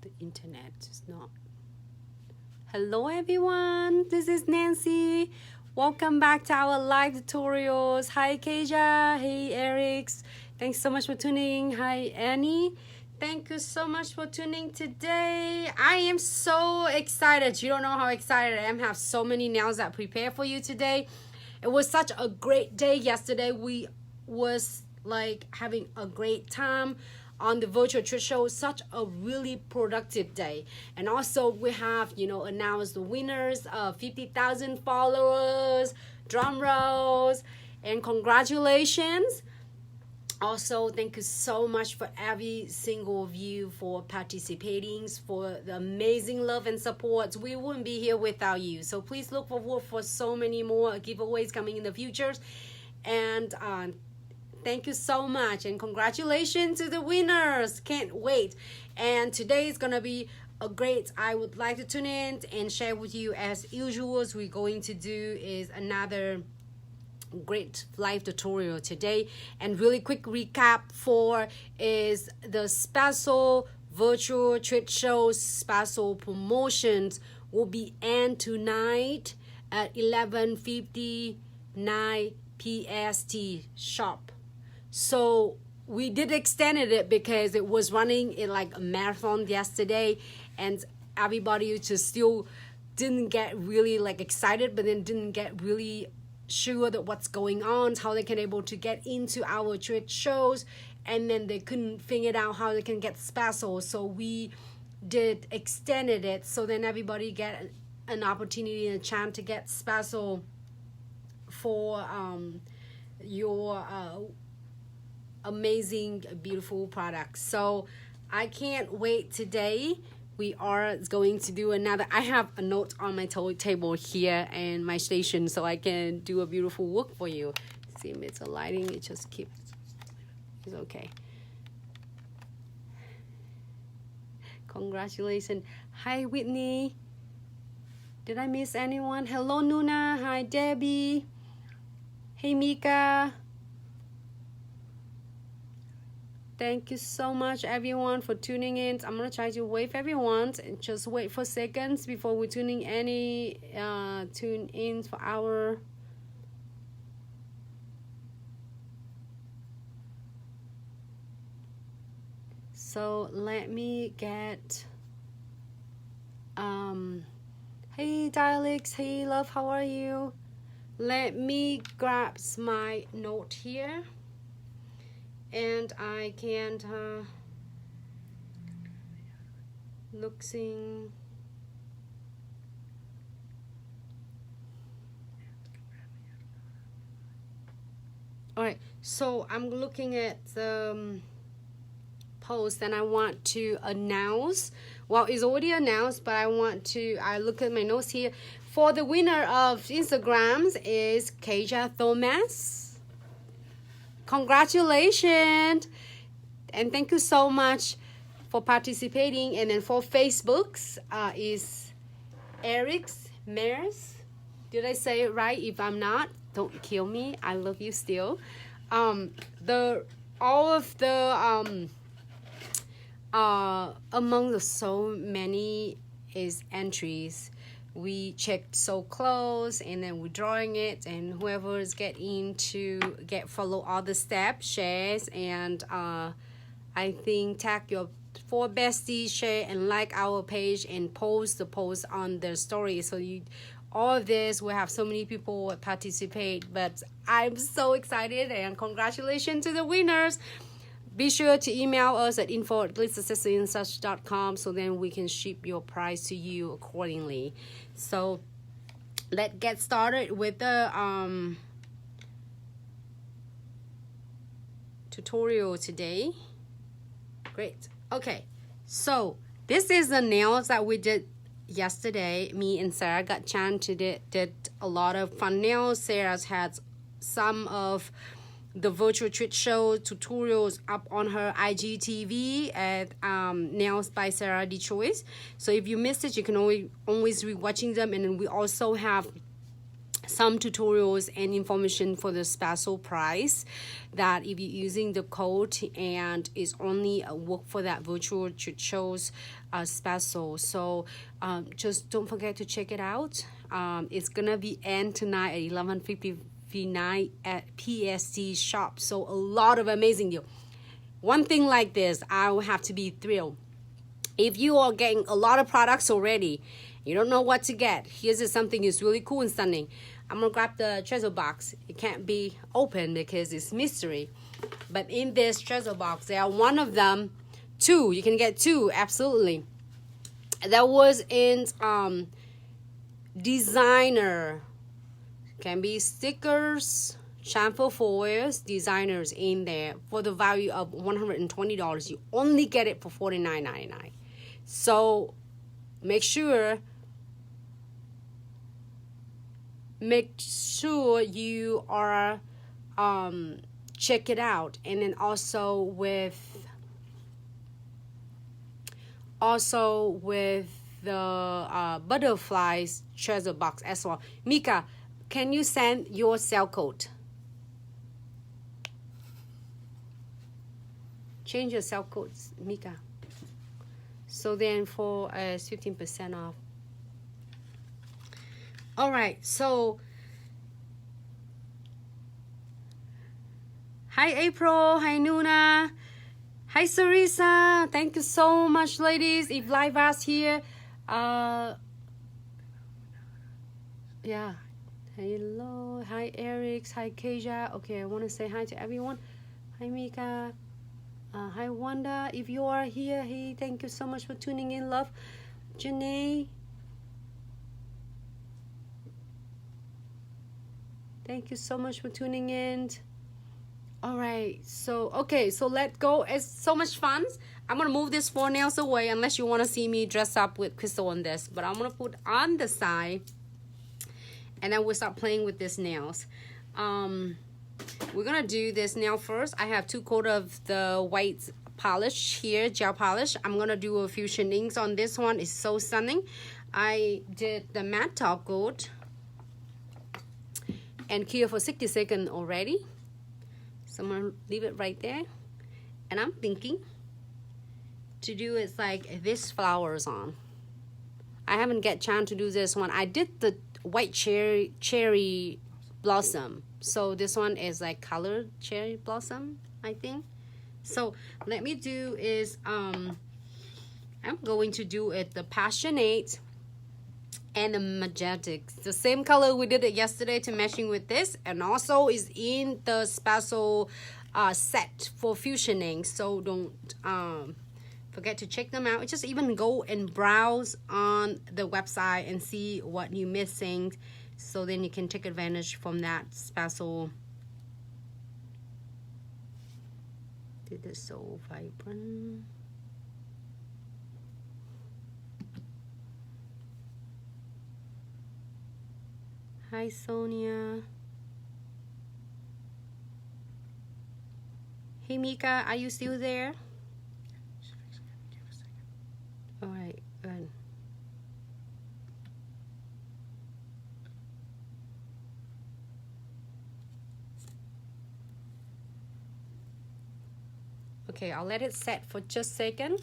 The internet is not. Hello everyone, this is Nancy. Welcome back to our live tutorials. Hi Keja, hey Erics. Thanks so much for tuning. Hi Annie. Thank you so much for tuning today. I am so excited. You don't know how excited I am. I have so many nails that I prepared for you today. It was such a great day yesterday. We was like having a great time on the virtual treat show. Such a really productive day. And also we have, announced the winners of 50,000 followers, drum rolls, and congratulations. Also, thank you so much for every single of you for participating, for the amazing love and support. We wouldn't be here without you. So please look forward for so many more giveaways coming in the future. And thank you so much. And congratulations to the winners. Can't wait. And today is going to be a great, I would like to tune in and share with you as usual. What we're going to do is another great live tutorial today, and really quick recap for is the special virtual treat show special promotions will be end tonight at 11:59 PST sharp. So we did extended it because it was running in like a marathon yesterday, and everybody just still didn't get really like excited, but then didn't get really sure that what's going on, how they can able to get into our treat shows, and then they couldn't figure out how they can get special. So we did extended it so then everybody get an opportunity and a chance to get special for your amazing beautiful products. So I can't wait today. We are going to do another. I have a note on my table here and my station so I can do a beautiful work for you. See if it's a lighting, it just keeps, it's okay. Congratulations. Hi Whitney. Did I miss anyone? Hello Nuna. Hi Debbie. Hey Mika. Thank you so much everyone for tuning in. I'm gonna try to wave everyone and just wait for seconds before we tune in for our so let me get hey Dialects, hey love, how are you? Let me grab my note here and I can't looking. All right, so I'm looking at the post and I want to announce. Well, it's already announced, but I look at my notes here. For the winner of Instagrams is Chetah Thomas. Congratulations and thank you so much for participating. And then for Facebooks is Eric's Mares. Did I say it right? If I'm not, don't kill me. I love you still. Among the so many is entries. We checked so close and then we're drawing it, and whoever is follow all the steps, shares, and I think tag your 4 besties, share and like our page and post the post on their story. So all of this, we have so many people participate, but I'm so excited and congratulations to the winners. Be sure to email us at info@glitzaccessoryandsuch.com so then we can ship your prize to you accordingly. So let's get started with the tutorial today. Great. Okay, so this is the nails that we did yesterday. Me and Sarah got chance to did a lot of fun nails. Sarah's had some of the virtual treat show tutorials up on her IGTV at Nails by Sarah D Choice. So if you missed it, you can always re-watching them. And then we also have some tutorials and information for the special price that if you're using the code and it's only a work for that virtual treat shows special. So just don't forget to check it out. It's gonna be end tonight at 11:59 at PST shop. So a lot of amazing deal. One thing like this, I will have to be thrilled. If you are getting a lot of products already, you don't know what to get, here's something is really cool and stunning. I'm gonna grab the treasure box. It can't be open because it's mystery. But in this treasure box, there are one of them, two. You can get two, absolutely. That was in designer. Can be stickers, shampoo foils, designers in there for the value of $120. You only get it for $49.99. So make sure you are check it out. And then also with the butterflies treasure box as well. Mika, can you send your cell code? Change your cell codes, Mika. So then for 15% off. All right, so hi April, hi Nuna, hi Sarisa. Thank you so much, ladies. If live us here, yeah. Hello, hi Eric, hi Keja. Okay, I want to say hi to everyone. Hi Mika. Hi Wanda, if you are here, hey, thank you so much for tuning in, love. Janae, thank you so much for tuning in. All right, so okay, so let's go. It's so much fun. I'm gonna move this 4 nails away unless you want to see me dress up with crystal on this, but I'm gonna put on the side and then we'll start playing with these nails. We're gonna do this nail first. I have 2 coat of the white polish here, gel polish. I'm gonna do a few shinings on this one. It's so stunning. I did the matte top coat and cure for 60 seconds already. So I'm gonna leave it right there. And I'm thinking to do it like this flowers on. I haven't get chance to do this one. I did the white cherry blossom. So this one is like colored cherry blossom, I think. So let me do is I'm going to do it the passionate and the majestic, the same color we did it yesterday to matching with this, and also is in the special set for fusioning. So don't forget to check them out. Just even go and browse on the website and see what you're missing, so then you can take advantage from that special. It is so vibrant. Hi Sonia. Hey Mika, are you still there? All right, good. Okay, I'll let it set for just a second.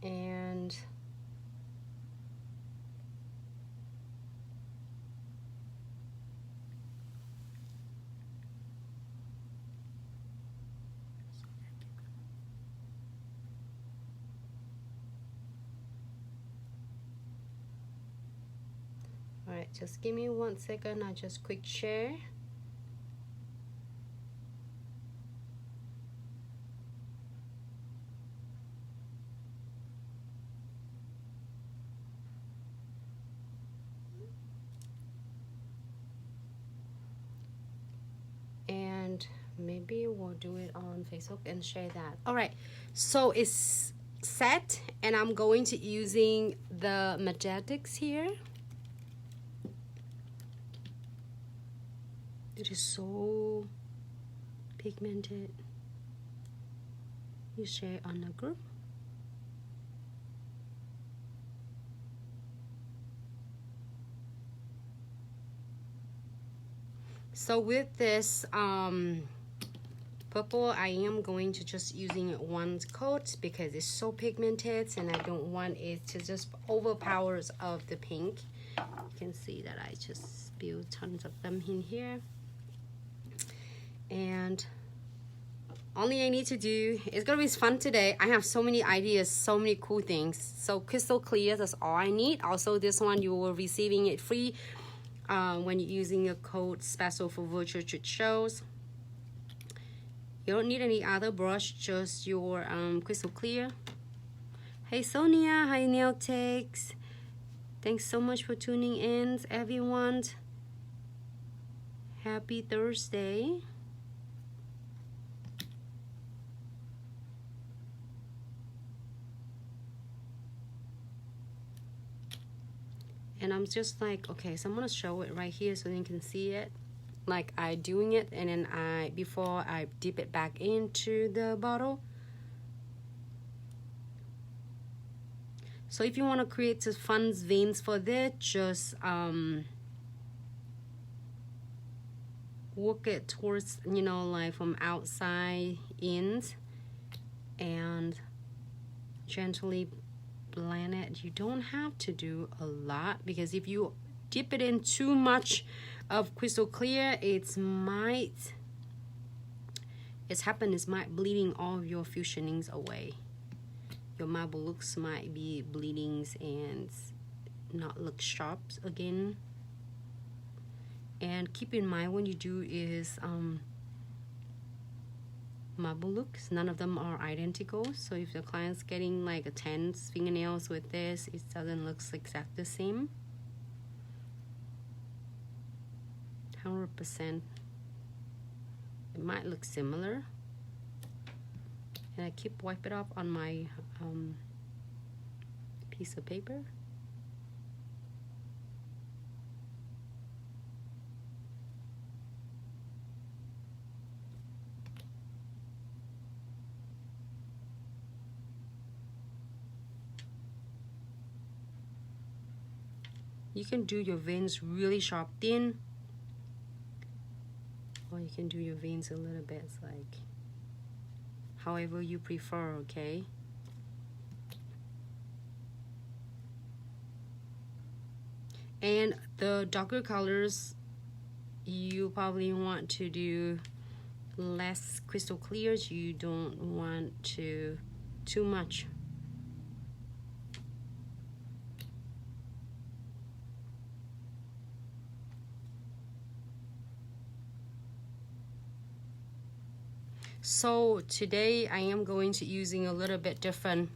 And all right, just give me 1 second. I just quick share. And maybe we'll do it on Facebook and share that. All right, so it's set, and I'm going to using the magetics here. It is so pigmented. You share on the group. So with this Purple, I am going to just using one coat because it's so pigmented and I don't want it to just overpowers of the pink. You can see that I just spilled tons of them in here. And only I need to do, it's gonna be fun today. I have so many ideas, so many cool things. So crystal clear, that's all I need. Also this one, you will receiving it free when you're using a code special for virtual treat shows. You don't need any other brush, just your crystal clear. Hey Sonia, hi Nail Takes. Thanks so much for tuning in, everyone. Happy Thursday. And I'm just like, okay, so I'm gonna show it right here so you can see it. Like I doing it, and then before I dip it back into the bottle. So if you want to create some fun veins for this, just work it towards, you know, like from outside in, and gently blend it. You don't have to do a lot, because if you dip it in too much of crystal clear, it's might bleeding all of your fusionings away. Your marble looks might be bleedings and not look sharp again. And keep in mind when you do is marble looks, none of them are identical. So if the client's getting like a 10 fingernails with this, it doesn't look exactly the same. 100%. It might look similar. And I keep wipe it off on my piece of paper. You can do your veins really sharp thin, or you can do your veins a little bit like however you prefer, okay? And the darker colors, you probably want to do less crystal clears. You don't want to too much. So today I am going to using a little bit different.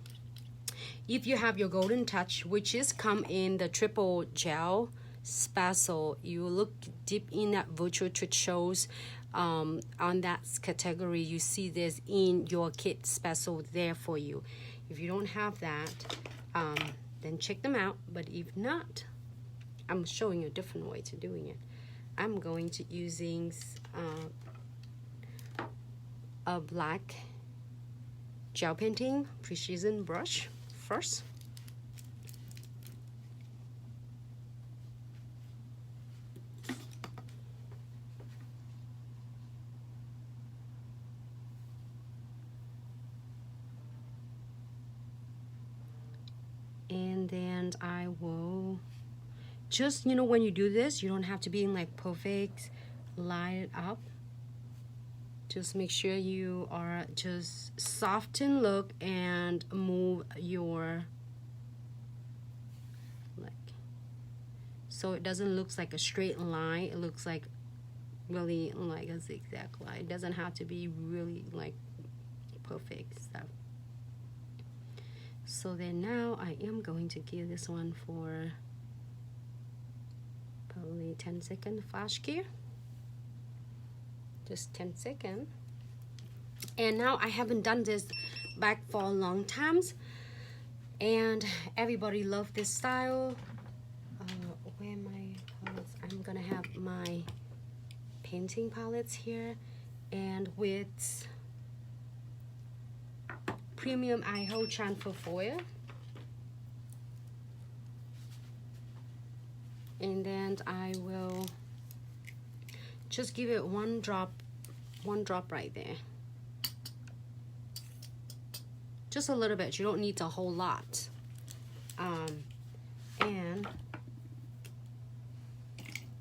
If you have your golden touch, which is come in the triple gel special, you look deep in that virtual treat shows on that category, you see this in your kit special there for you. If you don't have that, then check them out. But if not, I'm showing you a different way to doing it. I'm going to using a black gel painting precision brush first. And then I will just, you know, when you do this, you don't have to be in like perfect line it up. Just make sure you are just soften look and move your like, so it doesn't look like a straight line. It looks like really like a zigzag line. It doesn't have to be really like perfect stuff. So then now I am going to give this one for probably 10-second flash gear. Just 10 seconds. And now I haven't done this back for a long time, and everybody love this style. Where are my palettes? I'm gonna have my painting palettes here, and with premium iHo transfer foil, and then I will just give it one drop right there. just a little bit. You don't need a whole lot. And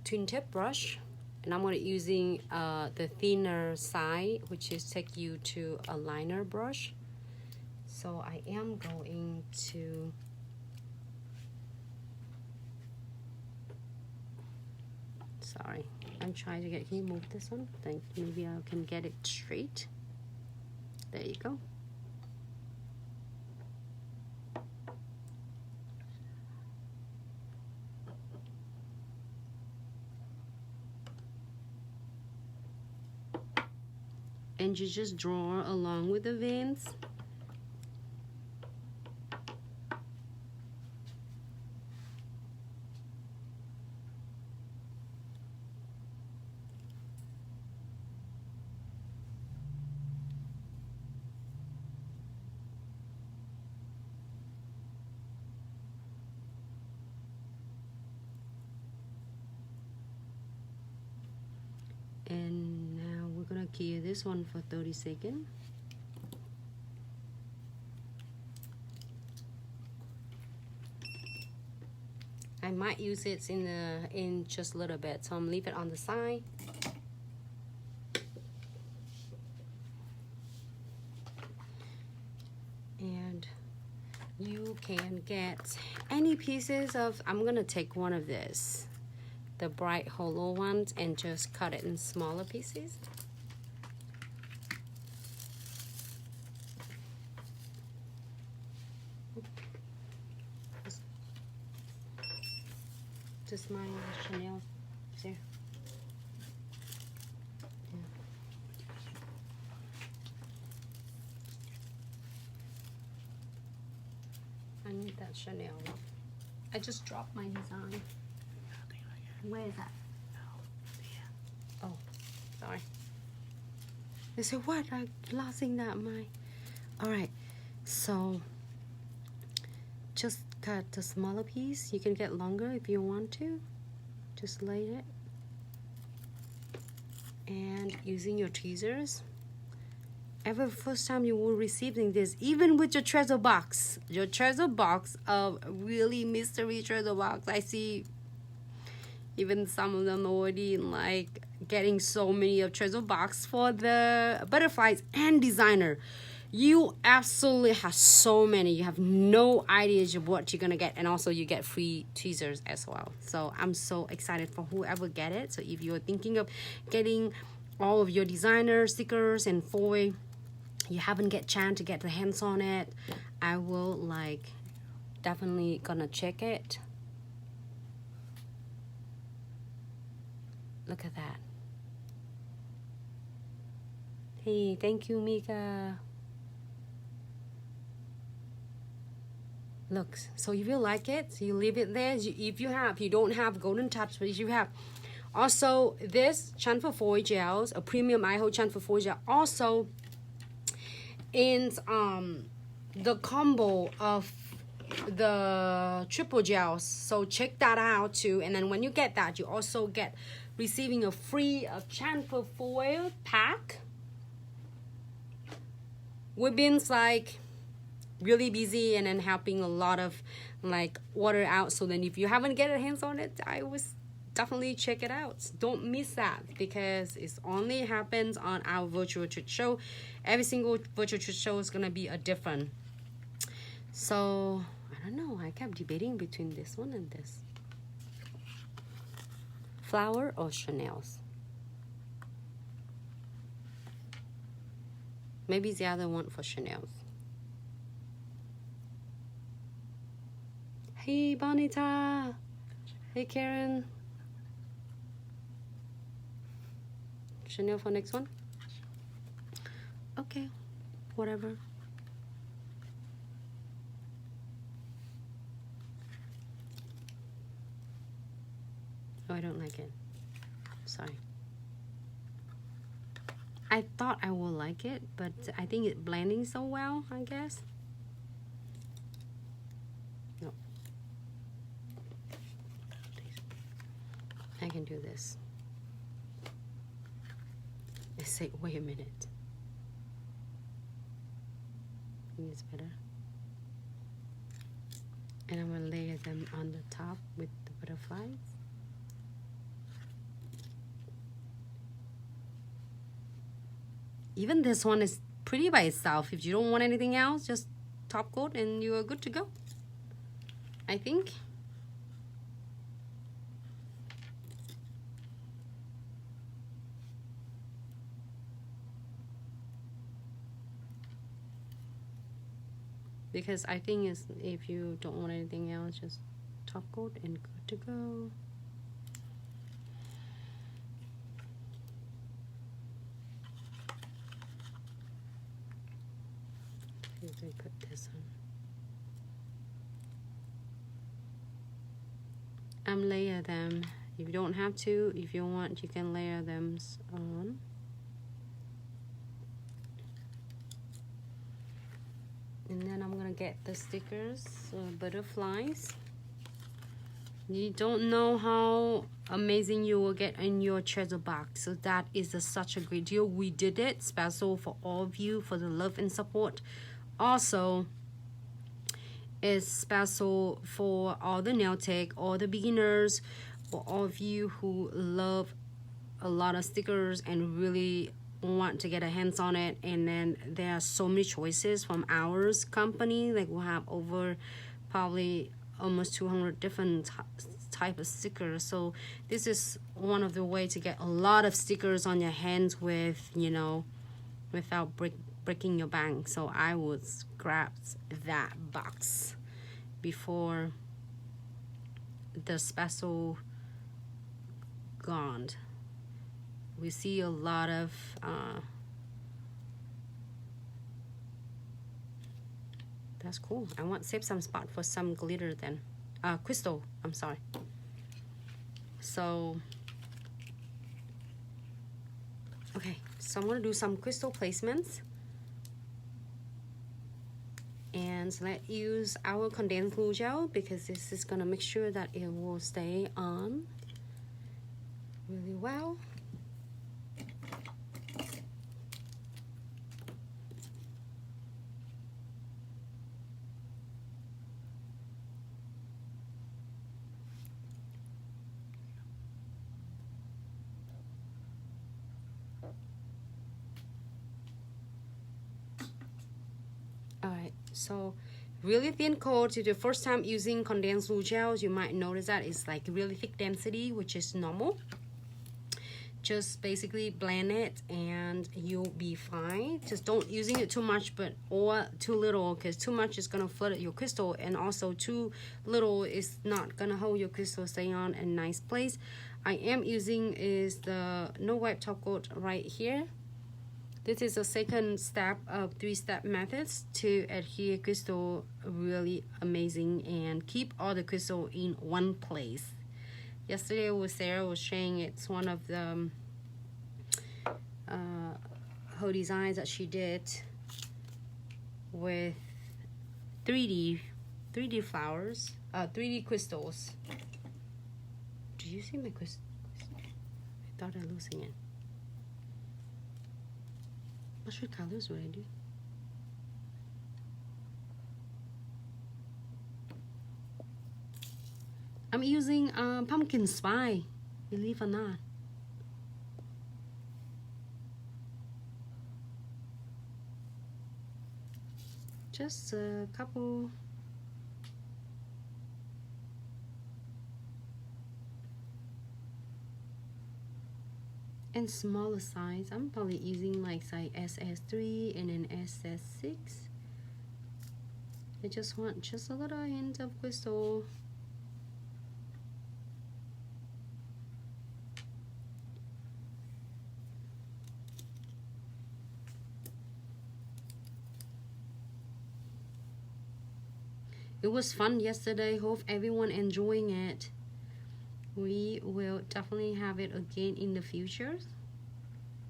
twin tip brush, and I'm going to using the thinner side, which is take you to a liner brush. So I am going to sorry, I'm trying to get, can you move this one? Think maybe I can get it straight. There you go. And you just draw along with the veins. And now we're gonna key this one for 30 seconds. I might use it in just a little bit, so I'm leave it on the side. And you can get any pieces of, I'm gonna take one of this, the bright hollow ones, and just cut it in smaller pieces. Just my Chanel there. Yeah. I need that Chanel. I just dropped my design. Where is that? Oh, sorry. They said, what? I'm losing that my. All right, so just cut the smaller piece. You can get longer if you want to. Just lay it. And using your tweezers. Ever first time you will receiving this, even with your treasure box of really mystery treasure box. I see even some of them already like getting so many of treasure box for the butterflies and designer. You absolutely have so many. You have no idea of what you're gonna get, and also you get free tweezers as well. So I'm so excited for whoever get it. So if you're thinking of getting all of your designer stickers and foil, you haven't get chance to get the hands on it, I will like definitely gonna check it. Look at that. Hey, thank you, Mika. Look, so if you like it, so you leave it there. If you don't have golden touch, but if you have, also this chamfer foil gels, a premium iHo chamfer foil gel, also in the combo of the triple gels. So check that out too. And then when you get that, you also get receiving a free chamfer foil pack. We've been like really busy and then helping a lot of like order out. So then if you haven't get a hands on it, I would definitely check it out. Don't miss that, because it only happens on our virtual treat show. Every single virtual treat show is gonna be a different. So I don't know, I kept debating between this one and this. Flower or Chanel's? Maybe the other one for Chanel's. Hey Bonita. Hey Karen. Chanel for next one? Okay, whatever. Oh, I don't like it. Sorry. I thought I would like it, but I think it's blending so well, I guess. No. I can do this. I say, wait a minute. is better. And I'm gonna layer them on the top with the butterflies. Even this one is pretty by itself. If you don't want anything else, just top coat and you are good to go, I think. Because I think is if you don't want anything else, just top coat and good to go. Let me put this on. Layer them. If you don't have to, if you want, you can layer them on. And then I'm gonna get the stickers, butterflies. You don't know how amazing you will get in your treasure box. So that is such a great deal. We did it special for all of you for the love and support. Also, it's special for all the nail tech, all the beginners, for all of you who love a lot of stickers and really want to get a hands on it. And then there are so many choices from ours company. Like we'll have over probably almost 200 different type of stickers. So this is one of the way to get a lot of stickers on your hands with, you know, without breaking your bank. So I would grab that box before the special gone. We see a lot of that's cool. I want to save some spot for some glitter then. Crystal, I'm sorry. So okay, so I'm gonna do some crystal placements. And let's use our condensed glue gel because this is gonna make sure that it will stay on really well. Alright, so really thin coat. If you're first time using condensed glue gels, you might notice that it's like really thick density, which is normal. Just basically blend it and you'll be fine. Just don't using it too much, but or too little, because too much is gonna flood your crystal, and also too little is not gonna hold your crystal stay on a nice place. I am using is the no wipe top coat right here. This is the second step of 3-step methods to adhere crystal really amazing and keep all the crystal in one place. Yesterday with Sarah was sharing it's one of the her designs that she did with 3D flowers, 3D crystals. Do you see my crystal? I thought I was losing it. What colors would I do? I'm using pumpkin spice, believe or not. Just a couple. And smaller size. I'm probably using like size SS3 and then SS6. I just want just a little hint of crystal. It was fun yesterday. Hope everyone enjoying it. We will definitely have it again in the future.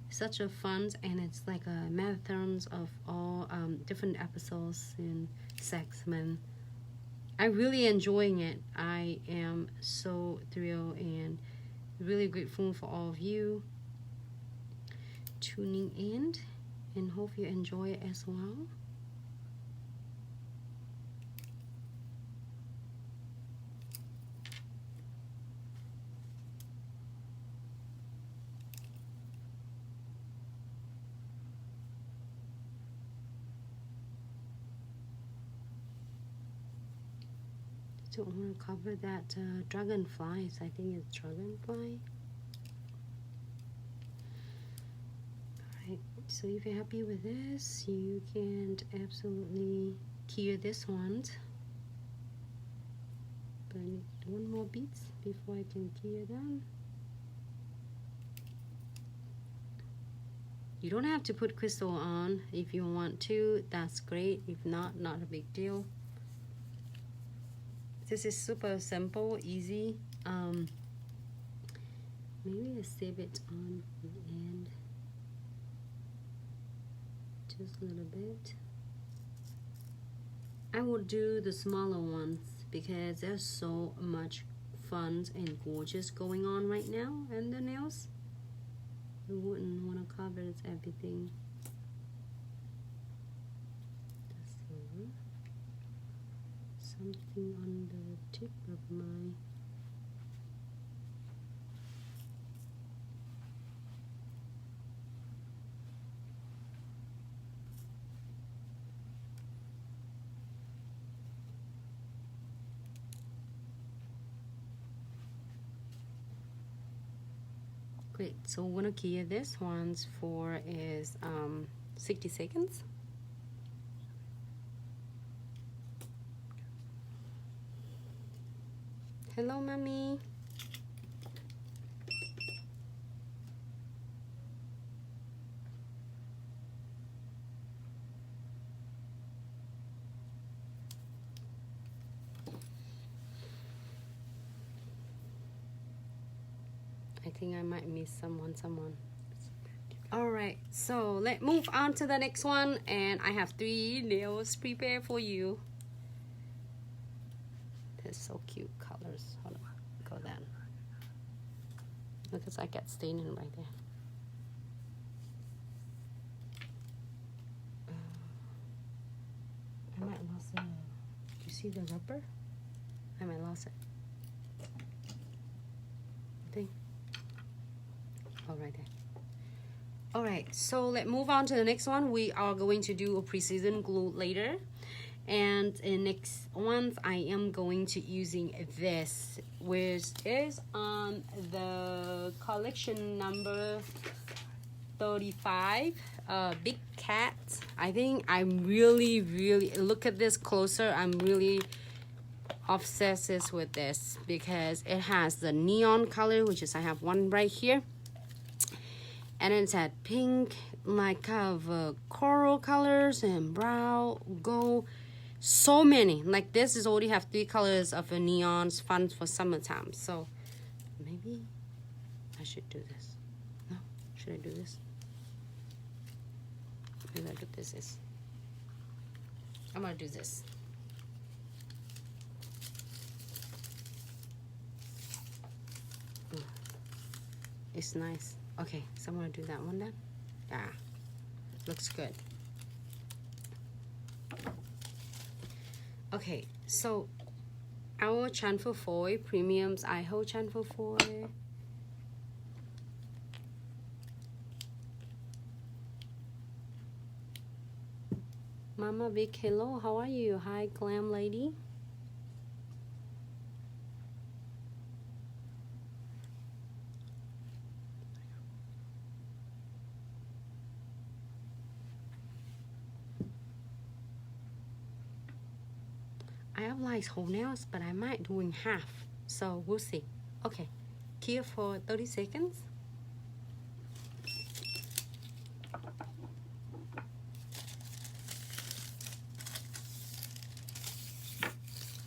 Such a fun, and it's like a marathons of all different episodes and segments. I'm really enjoying it. I am so thrilled and really grateful for all of you tuning in, and hope you enjoy it as well. don't want to cover that dragonflies. I think it's dragonfly. Alright, so if you're happy with this, you can absolutely clear this one. But I need one more bead before I can clear them. You don't have to put crystal on. If you want to, that's great. If not, not a big deal. This is super simple, easy. Maybe I save it on the end. Just a little bit. I will do the smaller ones because there's so much fun and gorgeous going on right now in the nails. I wouldn't want to cover everything. Something on the tip of my great. So we're gonna clear this one's for is 60 seconds. Hello, mommy. I think I might miss someone. All right, so let's move on to the next one, and I have 3 nails prepared for you. They're so cute colors. Hold on, go down. Because I got staining right there. I might lost it. Do you see the rubber? I might lost it. I think. Oh, right there. All right, so let's move on to the next one. We are going to do a precision glue later. And in next ones, I am going to using this, which is on the collection number 35, Big Cat. I think I'm really look at this closer. I'm really obsessed with this because it has the neon color, which is I have one right here, and it's at pink, like kind of coral colors and brown, gold. So many. Like this is already have 3 colors of a neons, fun for summertime. So maybe I should do this. No, should I do this? Maybe I do this. I'm gonna do this. It's nice. Okay, so I'm gonna do that one then. Yeah, looks good. Okay, so our transfer foil premiums, I hold transfer foil. Mama Vic, hello, how are you? Hi, glam lady. I have like whole nails, but I might doing half, so we'll see. Okay, here for 30 seconds.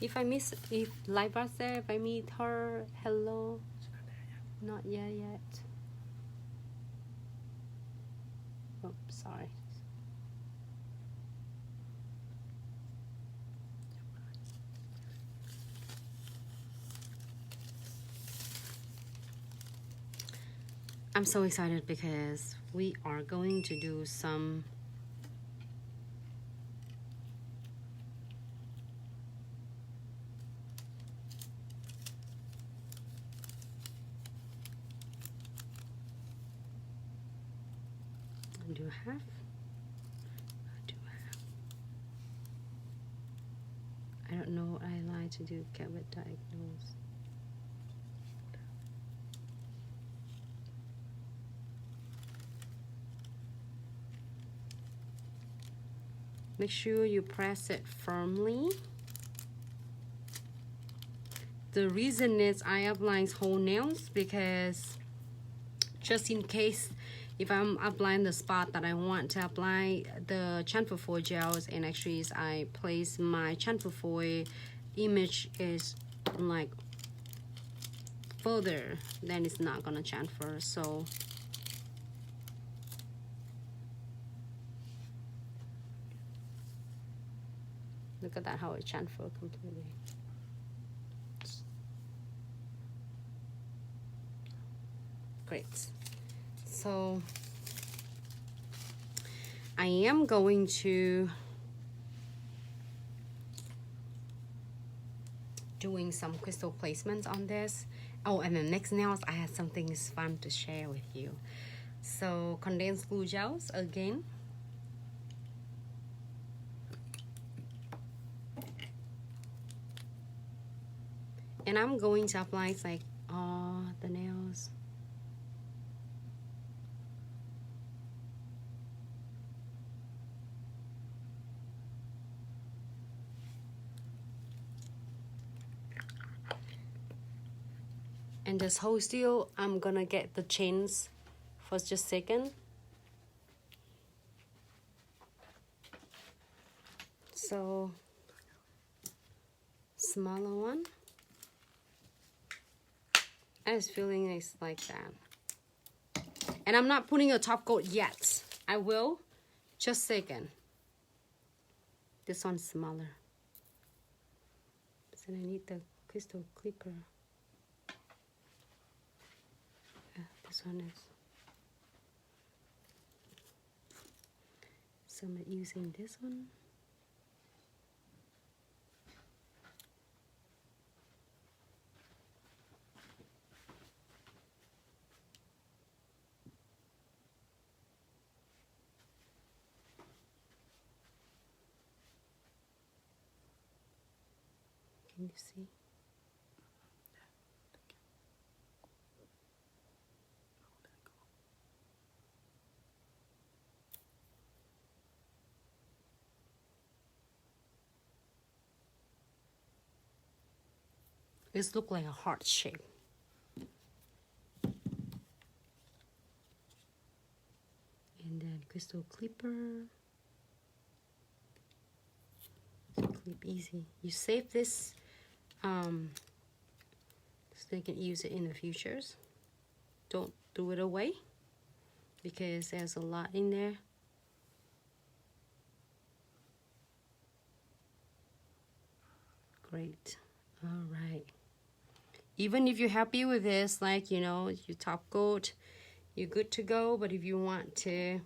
If I miss, if Libra's there, if I meet her, hello. Not yet. Oh, sorry. I'm so excited because we are going to do some do half. I don't know what I like to do cavity diagnose. Make sure you press it firmly. The reason is I apply whole nails because just in case if I'm applying the spot that I want to apply the chamfer foil gels, and actually is I place my chamfer foil image is like further, then it's not gonna chamfer. So look at that, how it chamfer completely. Great. So I am going to doing some crystal placements on this. Oh, and the next nails, I have something fun to share with you. So condensed glue gels again. And I'm going to apply like all the nails. And this whole still, I'm gonna get the chains for just a second. So, smaller one. I was feeling it's like that. And I'm not putting a top coat yet. I will, just a second. This one's smaller. So I need the crystal clipper. This one is. So I'm using this one. Can you see? This looks like a heart shape. And then crystal clipper. Clip easy. You save this so you can use it in the futures. Don't throw it away because there's a lot in there. Great. All right. Even if you're happy with this, like, you know, your top coat, you're good to go. But if you want to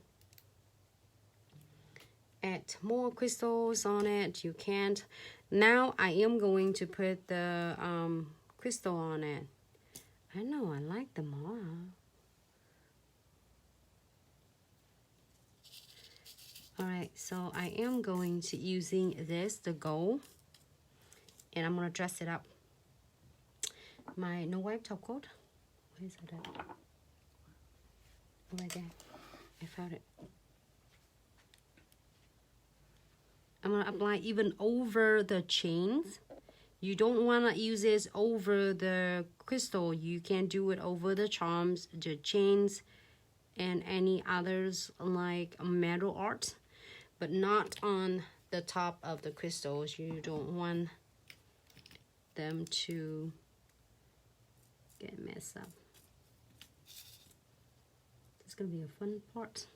add more crystals on it, you can't. Now I am going to put the crystal on it. I know, I like them all. Alright, so I am going to using this, the gold, and I'm gonna dress it up. My no wipe top coat. Where is it at? Right there. I found it. I'm gonna apply even over the chains. You don't wanna use this over the crystal. You can do it over the charms, the chains, and any others like metal art, but not on the top of the crystals. You don't want them to get messed up. It's gonna be a fun part.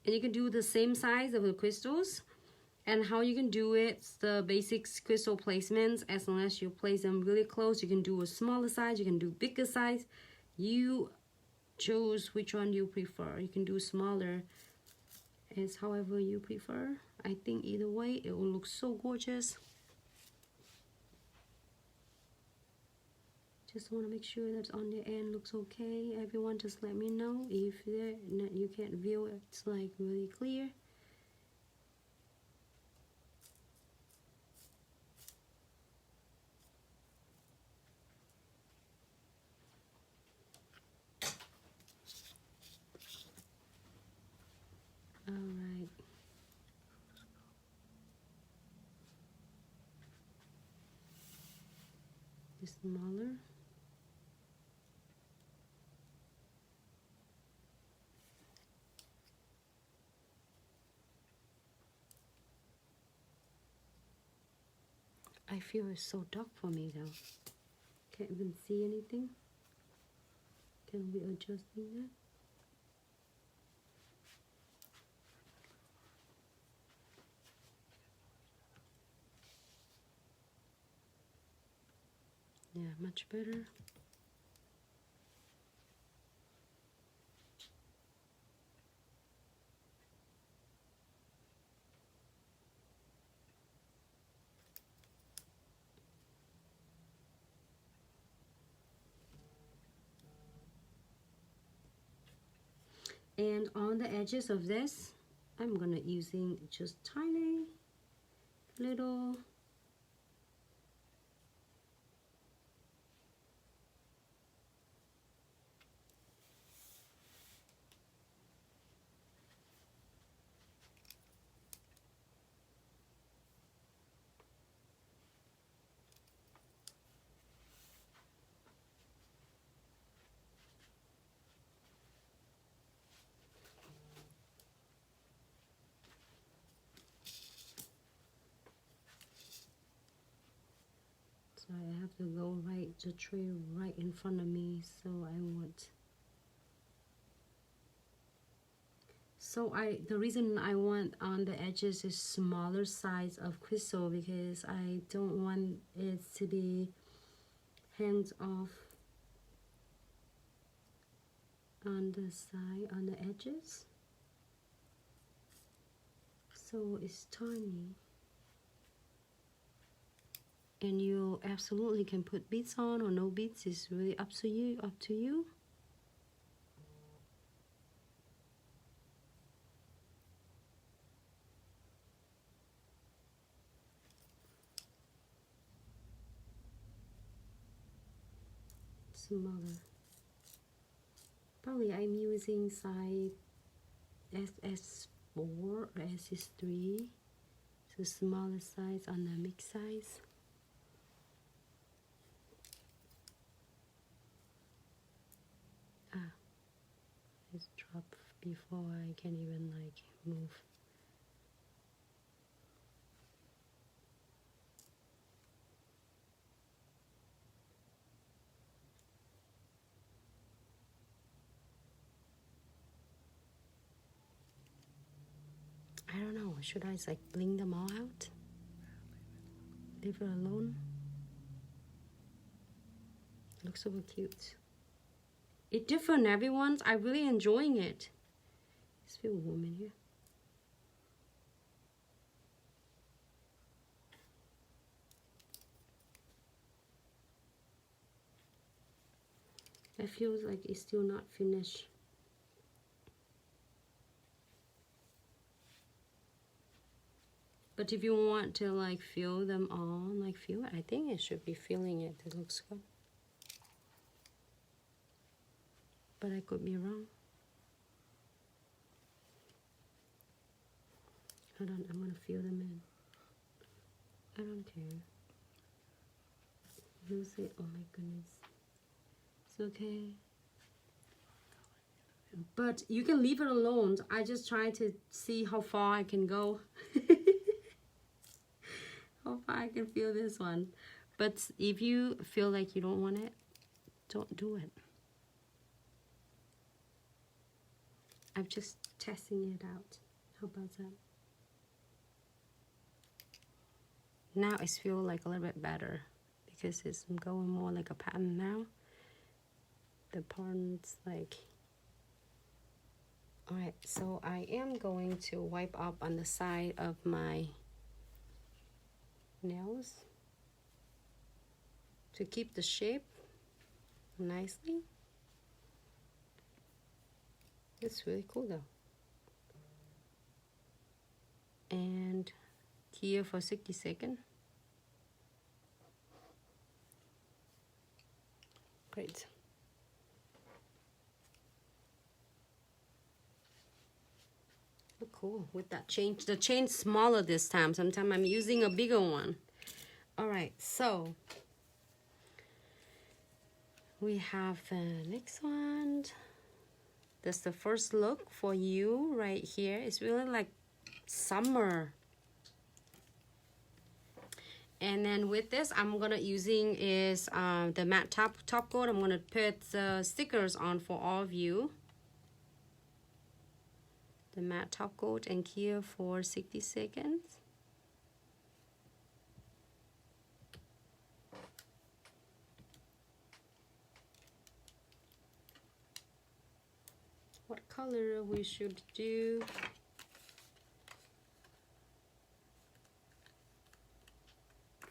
And you can do the same size of the crystals. And how you can do it, the basic crystal placements, as long as you place them really close. You can do a smaller size, you can do bigger size. You choose which one you prefer. You can do smaller, as however you prefer. I think either way it will look so gorgeous. Just want to make sure that on the end looks okay. Everyone just let me know if you can't view it. It's like really clear. Alright. Just smaller. I feel it's so dark for me though. Can't even see anything. Can we adjust that? Yeah, much better. And on the edges of this, I'm gonna using just tiny little so I have to go right the tray right in front of me, so I want the reason I want on the edges is smaller size of crystal because I don't want it to be hands off on the side, on the edges, so it's tiny. And you absolutely can put beads on or no beads, it's really up to you. Smaller. Probably I'm using size SS4 or SS3, so smaller size on the mix size. It's dropped before I can even like move. I don't know, should I like bling them all out? Leave it alone? Looks so cute. It's different, everyone. I'm really enjoying it. It's feel warm in here. It feels like it's still not finished. But if you want to like feel them all, like feel it, I think it should be feeling it. It looks good. But I could be wrong. Hold on, I'm gonna feel them in. I don't care. Lose it, oh my goodness. It's okay. But you can leave it alone. I just try to see how far I can go. How far I can feel this one. But if you feel like you don't want it, don't do it. I'm just testing it out. How about that? Now it feels like a little bit better because it's going more like a pattern now. The parts like, all right, so I am going to wipe up on the side of my nails to keep the shape nicely. It's really cool though. And here for 60 seconds. Great. Look cool with that chain. The chain's smaller this time. Sometimes I'm using a bigger one. All right, so we have the next one. That's the first look for you right here. It's really like summer. And then with this, I'm gonna using is the matte top coat. I'm gonna put the stickers on for all of you. The matte top coat and here for 60 seconds. What color we should do?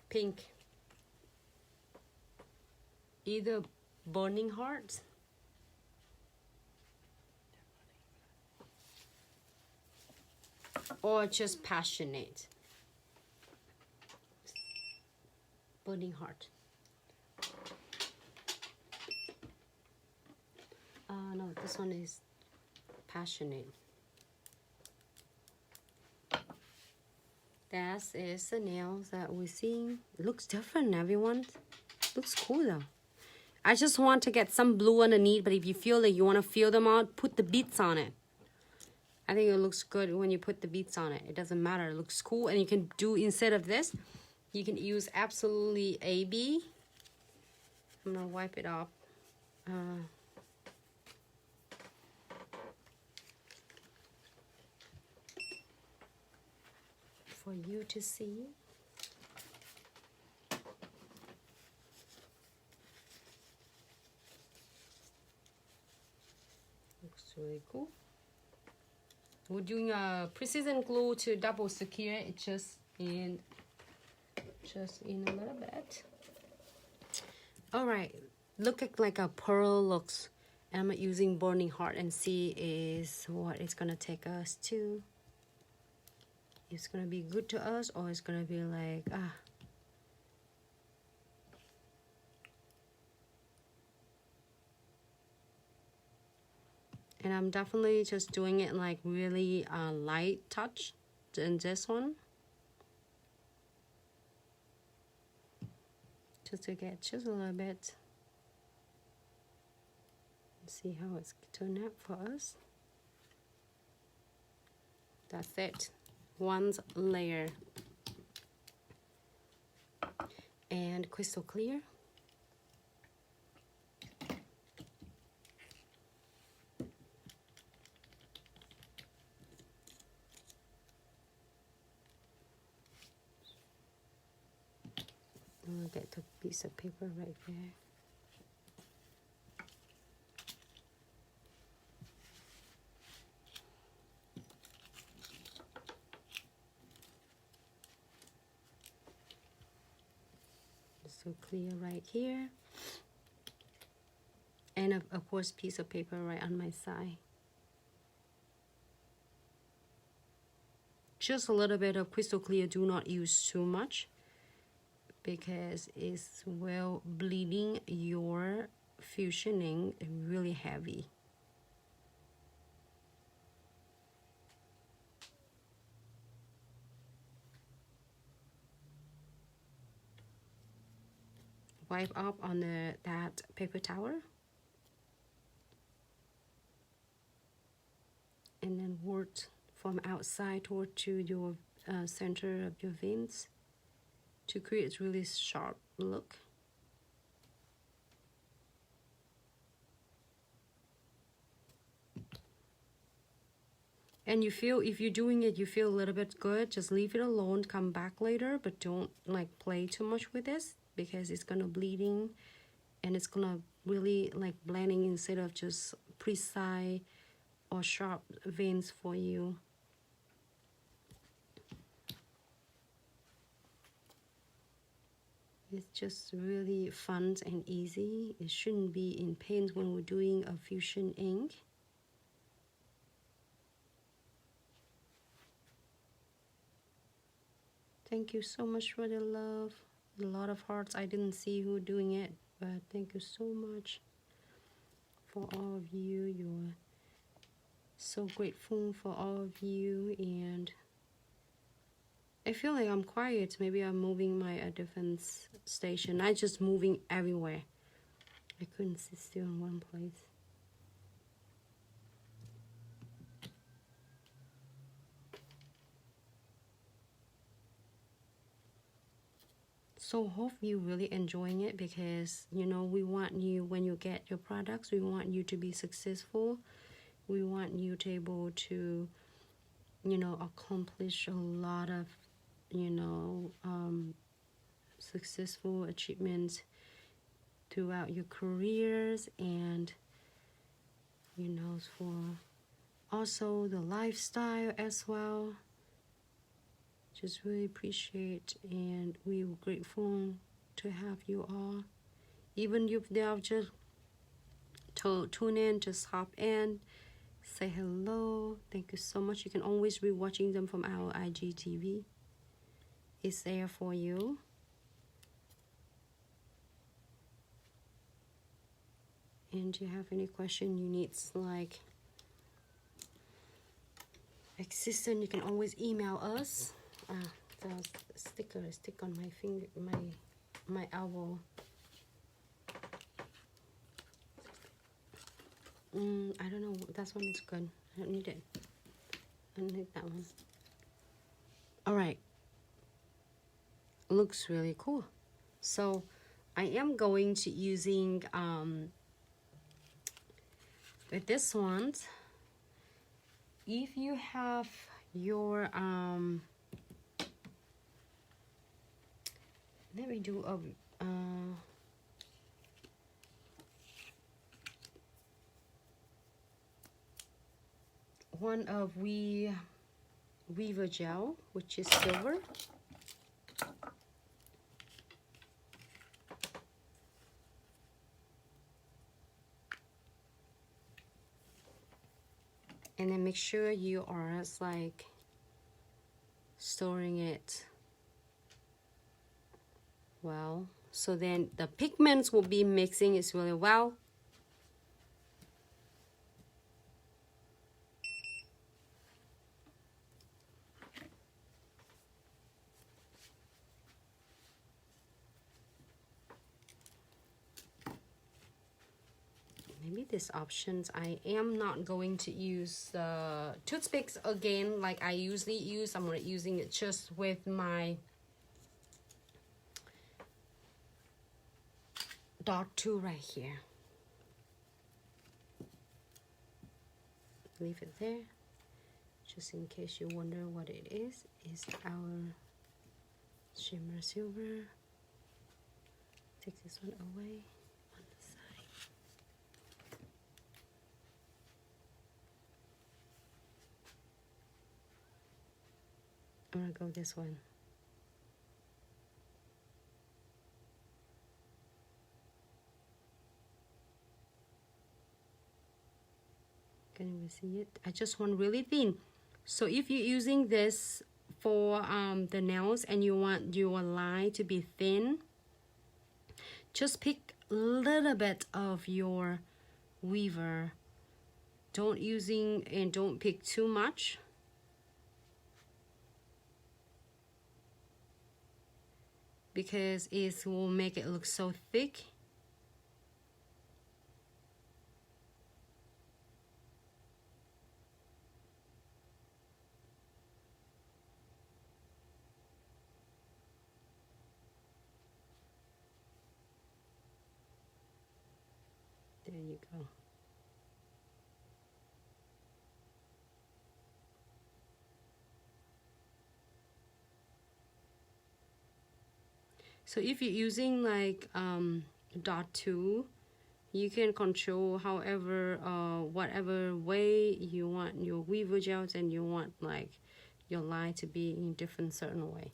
Pink. Either burning hearts or just passionate. Burning heart. No, this one is passionate. That is the nails that we're seeing. It looks different, everyone. Looks cool though. I just want to get some blue underneath, but if you feel that you want to feel them out, put the beads on it. I think it looks good when you put the beads on it. It doesn't matter. It looks cool. And you can do, instead of this, you can use absolutely AB. I'm going to wipe it up. For you to see. Looks really cool. We're doing a precision glue to double secure it just in a little bit. All right, look at like a pearl looks. And I'm using burning heart and see is what it's gonna take us to. It's gonna be good to us or it's gonna be like And I'm definitely just doing it like really light touch in this one. Just to get just a little bit. See how it's turned out for us. That's it. One layer. And crystal clear. I'll get the piece of paper right there. So clear right here. And of course piece of paper right on my side. Just a little bit of crystal clear, do not use too much because it's well bleeding your fusioning really heavy. Wipe up on that paper towel and then work from outside toward to your center of your veins to create really sharp look. And you feel, if you're doing it, you feel a little bit good, just leave it alone, come back later, but don't like play too much with this because it's gonna bleeding and it's gonna really like blending instead of just precise or sharp veins for you. It's just really fun and easy. It shouldn't be in pain when we're doing a fusion ink. Thank you so much for the love. A lot of hearts. I didn't see who doing it, but thank you so much for all of you. You're so grateful for all of you, and I feel like I'm quiet. Maybe I'm moving my different station. I just moving everywhere. I couldn't sit still in one place. So hope you really enjoying it, because you know we want you, when you get your products, we want you to be successful. We want you to be able to, you know, accomplish a lot of, you know, successful achievements throughout your careers, and you know, for also the lifestyle as well. Just really appreciate, and we're grateful to have you all. Even if they are just to tune in, just hop in, say hello. Thank you so much. You can always be watching them from our IGTV. It's there for you. And do you have any question you need, like assistant, you can always email us. The sticker stick on my finger, my elbow. I don't know. That one is good. I don't need it. I don't need that one. All right. Looks really cool. So I am going to using with this one. If you have your let me do a one of Weaver gel, which is silver. And then make sure you are like storing it well, so then the pigments will be mixing it really well. Maybe these options, I am not going to use toothpicks again like I usually use. I'm using it just with my dot tool right here. Leave it there, just in case you wonder what it is our shimmer silver. Take this one away on the side. I'm gonna go this one. Can you see it? I just want really thin. So if you're using this for the nails and you want your line to be thin, just pick a little bit of your weaver. Don't pick too much, because it will make it look so thick. There you go. So if you're using like dot tool, you can control however whatever way you want your weaver gels, and you want like your line to be in different certain way.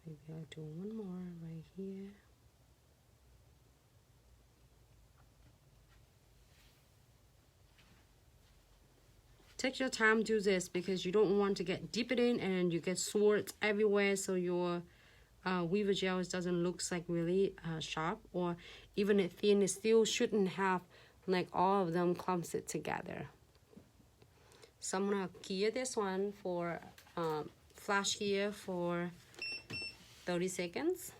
Maybe I'll do one more right here. Take your time, do this, because you don't want to get deep in and you get swords everywhere, so your weaver gel doesn't look like really sharp, or even if thin, it still shouldn't have like all of them clumped together. So I'm gonna gear this one for flash gear for 30 seconds.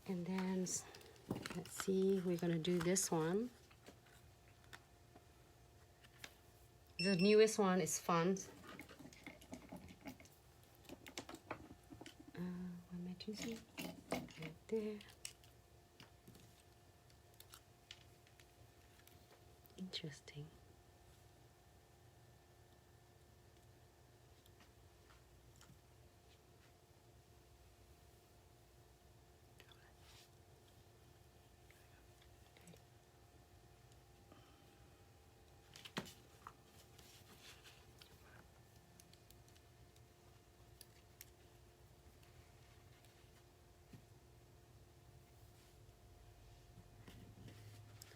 And then let's see, we're gonna do this one. The newest one is fun. What am I choosing? Right there. Interesting.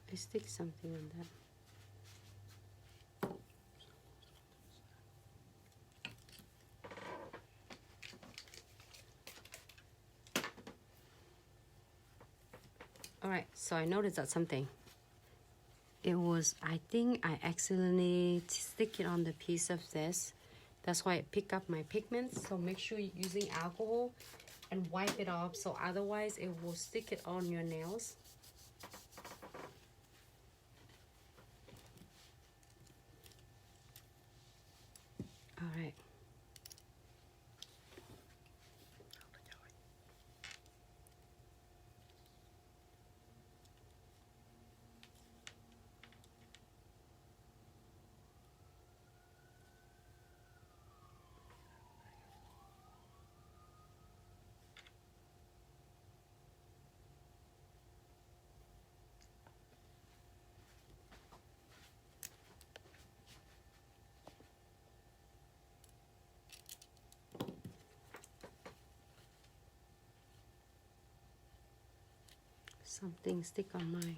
I stick something on that. All right, so I noticed that something. It was, I think I accidentally stick it on the piece of this. That's why it picked up my pigments. So make sure you're using alcohol and wipe it off, so otherwise it will stick it on your nails. All right. Something stick on mine.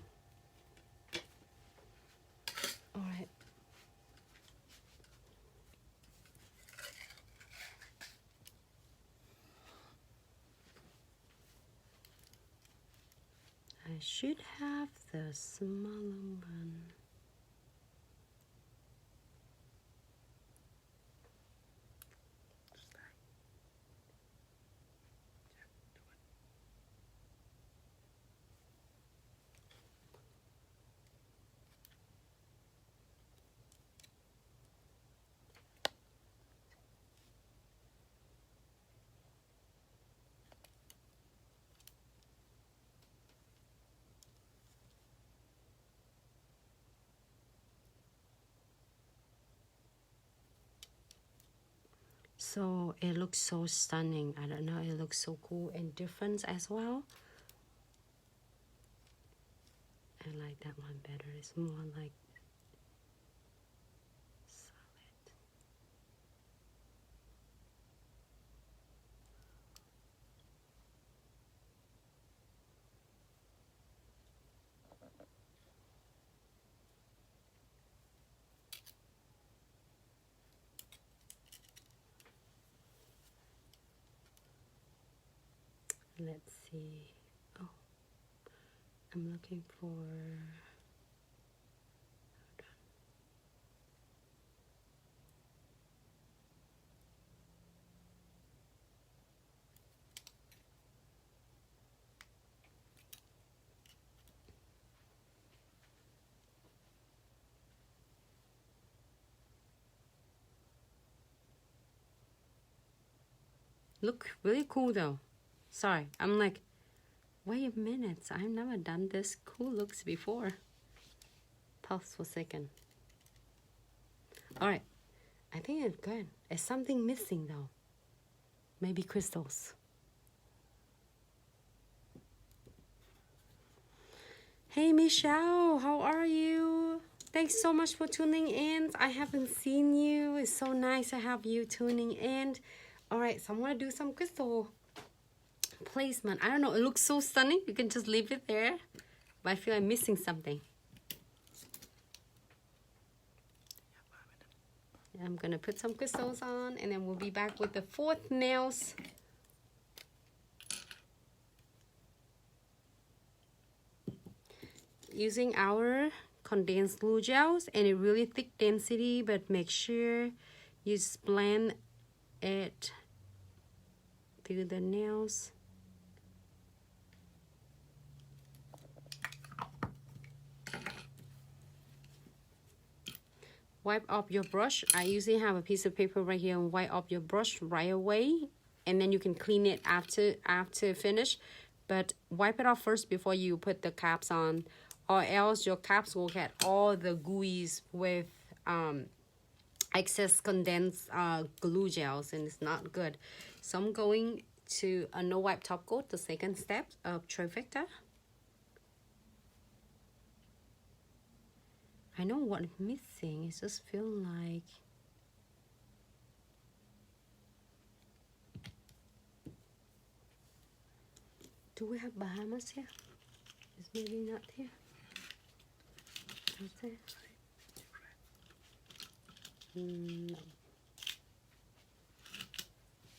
All right. I should have the smaller one. So it looks so stunning. I don't know, it looks so cool and different as well. I like that one better. It's more like solid. Let's see. Oh, I'm looking for. Hold on. Look really cool though. Sorry, I'm like, wait a minute, I've never done this cool looks before. Pause for a second. All right, I think it's good. It's something missing though. Maybe crystals. Hey Michelle, how are you? Thanks so much for tuning in. I haven't seen you. It's so nice to have you tuning in. All right, so I'm gonna do some crystal placement. I don't know, it looks so stunning. You can just leave it there, but I feel I'm missing something. I'm gonna put some crystals on, and then we'll be back with the fourth nails. Using our condensed glue gels, and a really thick density, but make sure you just blend it through the nails. Wipe off your brush. I usually have a piece of paper right here and wipe off your brush right away, and then you can clean it after finish, but wipe it off first before you put the caps on, or else your caps will get all the gooeys with excess condensed glue gels, and it's not good. So I'm going to a no wipe top coat, the second step of Trifecta. I know what I'm missing. It just feel like do we have Bahamas here? It's maybe not here. Is there? No.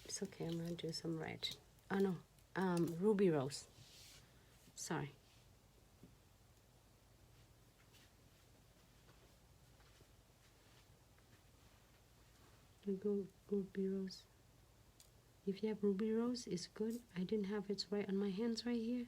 It's okay, I'm gonna do some red. Oh no, ruby rose. Sorry. Go ruby rose. If you have ruby rose, it's good. I didn't have it right on my hands right here.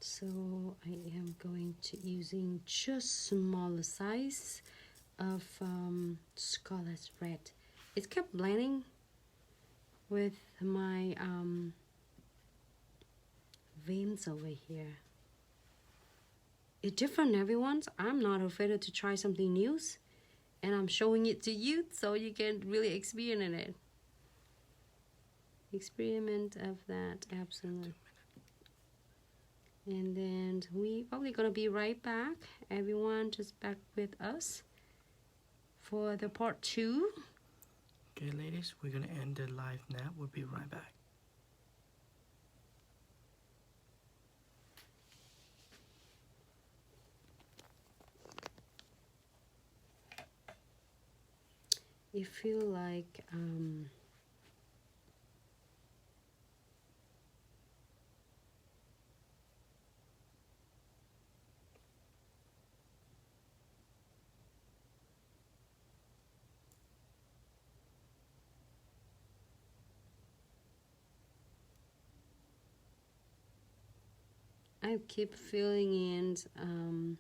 So I am going to using just smaller size of Scarlet Red. It kept blending with my veins over here. It's different, everyone. I'm not afraid to try something new, and I'm showing it to you so you can really experience it. Experiment of that, absolutely. And then we probably gonna be right back. Everyone just back with us for the part 2. Okay, ladies, we're gonna end the live now. We'll be right back. You feel like I keep feeling in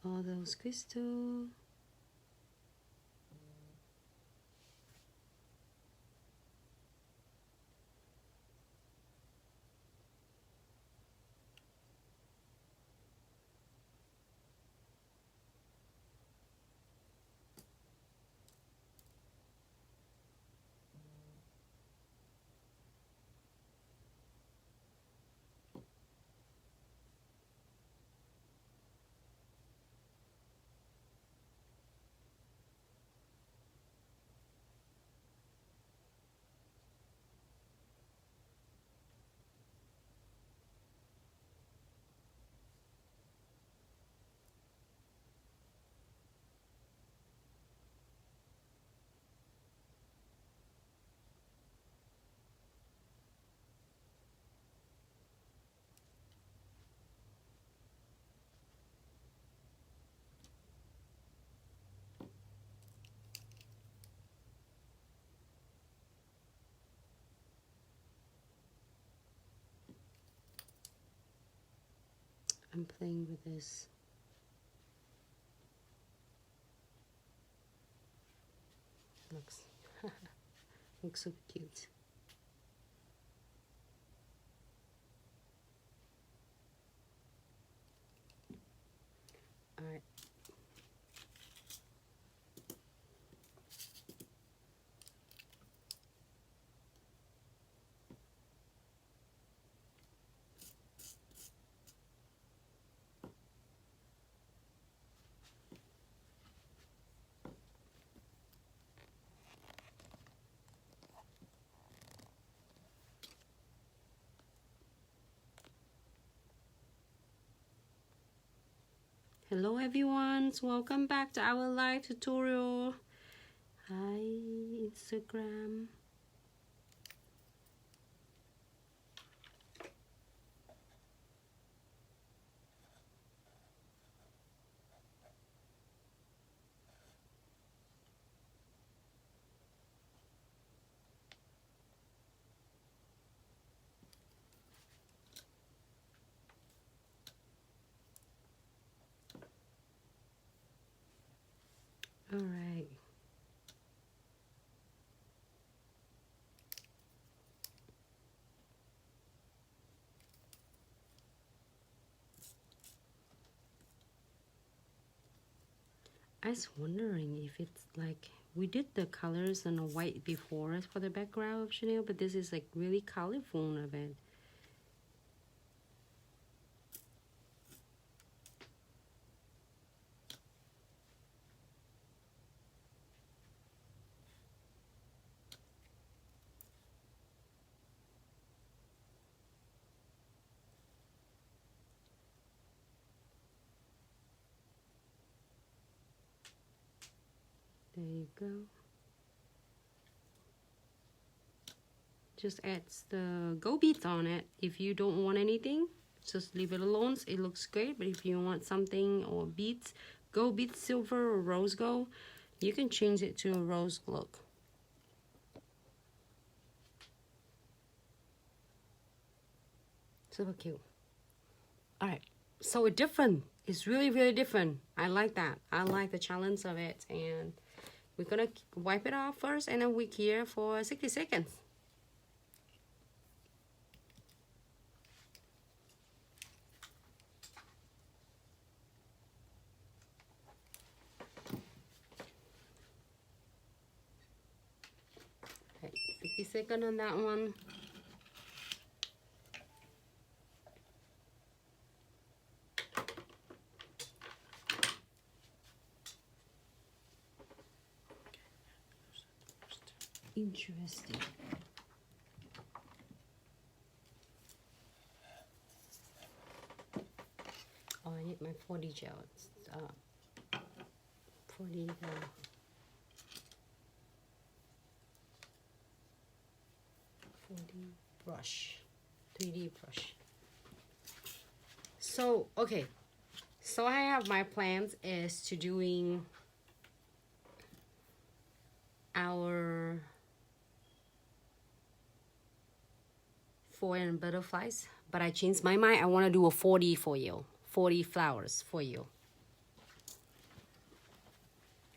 all those crystals. I'm playing with this. Looks looks so cute. All right. Hello everyone, welcome back to our live tutorial. Hi Instagram. All right. I was wondering if it's like we did the colors on a white before for the background of Chanel, but this is like really colorful of it. There you go. Just adds the gold beads on it. If you don't want anything, just leave it alone. It looks great. But if you want something or beads, gold beads, silver or rose gold, you can change it to a rose look. Super cute. All right, so it's different. It's really, really different. I like that. I like the challenge of it. And we're gonna wipe it off first and then we're here for 60 seconds. Okay, 60 seconds on that one. Interesting. Oh, I need my 40 gel. It's 40 brush, 3D brush. So okay, so I have my plans is to doing our foil and butterflies, but I changed my mind. I want to do a 40 for you, 40 flowers for you.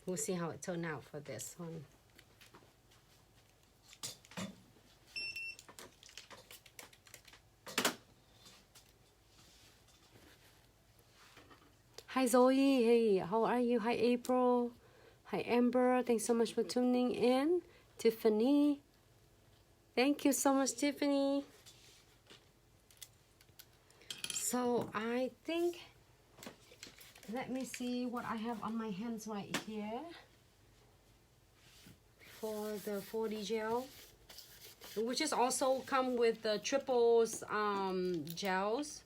We'll see how it turned out for this one. Hi Zoe, hey, how are you? Hi April, hi Amber, thanks so much for tuning in. Tiffany, thank you so much Tiffany. So I think, let me see what I have on my hands right here for the 40 gel, which is also come with the triples gels.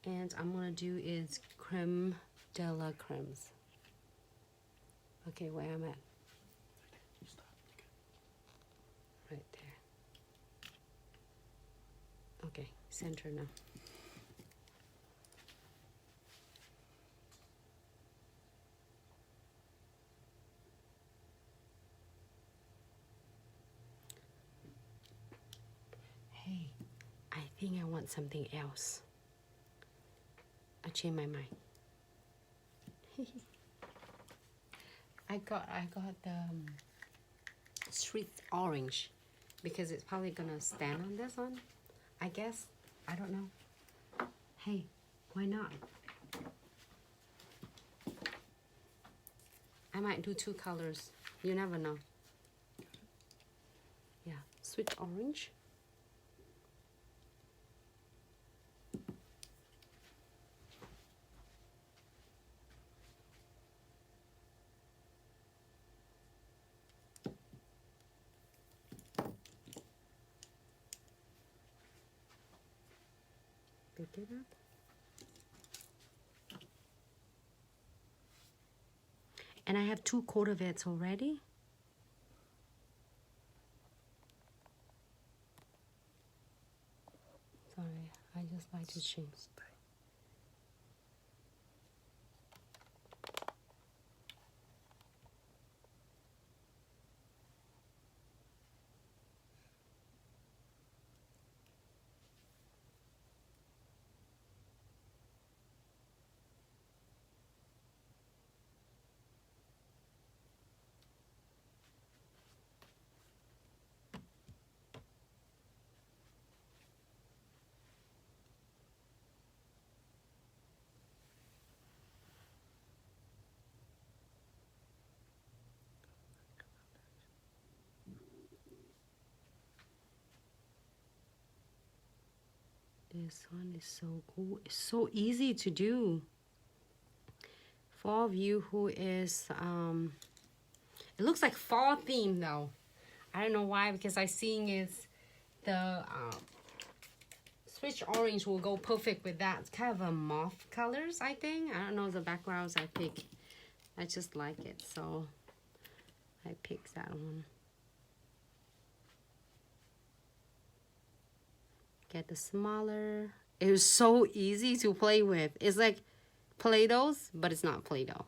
And I'm gonna do is creme de la cremes. Okay, where I'm at. Right there. Okay, center now. think I want something else. I changed my mind. I got the sweet orange because it's probably gonna stand on this one. I guess. I don't know. Hey, why not? I might do 2 colors. You never know. Yeah, sweet orange. Pick it up. And I have 2 coat of it already. Sorry, I just like to change. This one is so cool. It's so easy to do. For all of you who is, it looks like fall theme though. I don't know why, because I seen is the switch orange will go perfect with that. It's kind of a mauve colors, I think. I don't know the backgrounds I pick. I just like it, so I picked that one. Get the smaller. It was so easy to play with. It's like Play-Dohs, but it's not Play-Doh.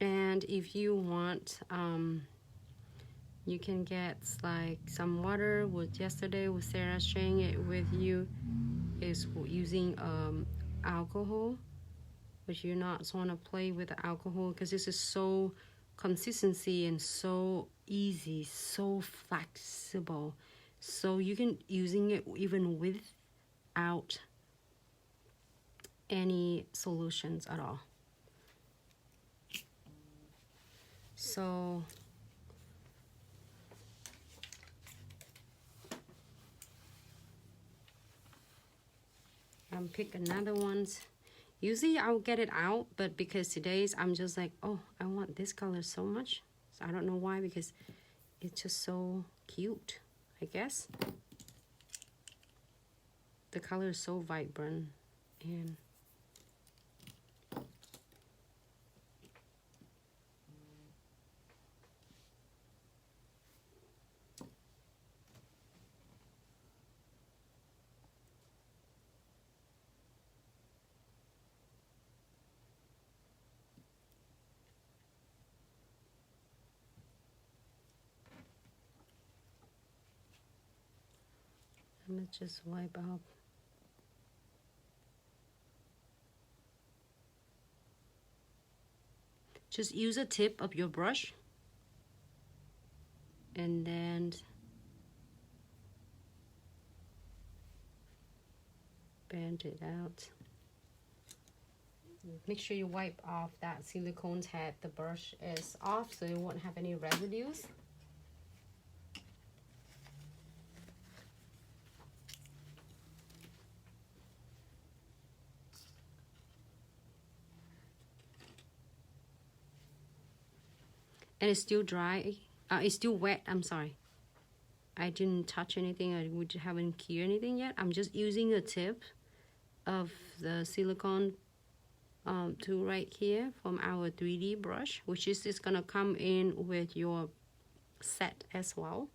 And if you want, you can get like some water. With yesterday with Sarah sharing it with you is using alcohol, but you're not want to play with the alcohol because this is so consistency and so easy, so flexible, so you can using it even without any solutions at all. So pick another ones. Usually I'll get it out, but because today's I'm just like, oh, I want this color so much. So I don't know why, because it's just so cute, I guess. The color is so vibrant and let me just wipe out. Just use a tip of your brush and then bend it out. Make sure you wipe off that silicone head. The brush is off so you won't have any residues. And it's still dry. It's still wet. I'm sorry. I didn't touch anything. I haven't cured anything yet. I'm just using the tip of the silicone to right here from our 3D brush, which is just gonna come in with your set as well.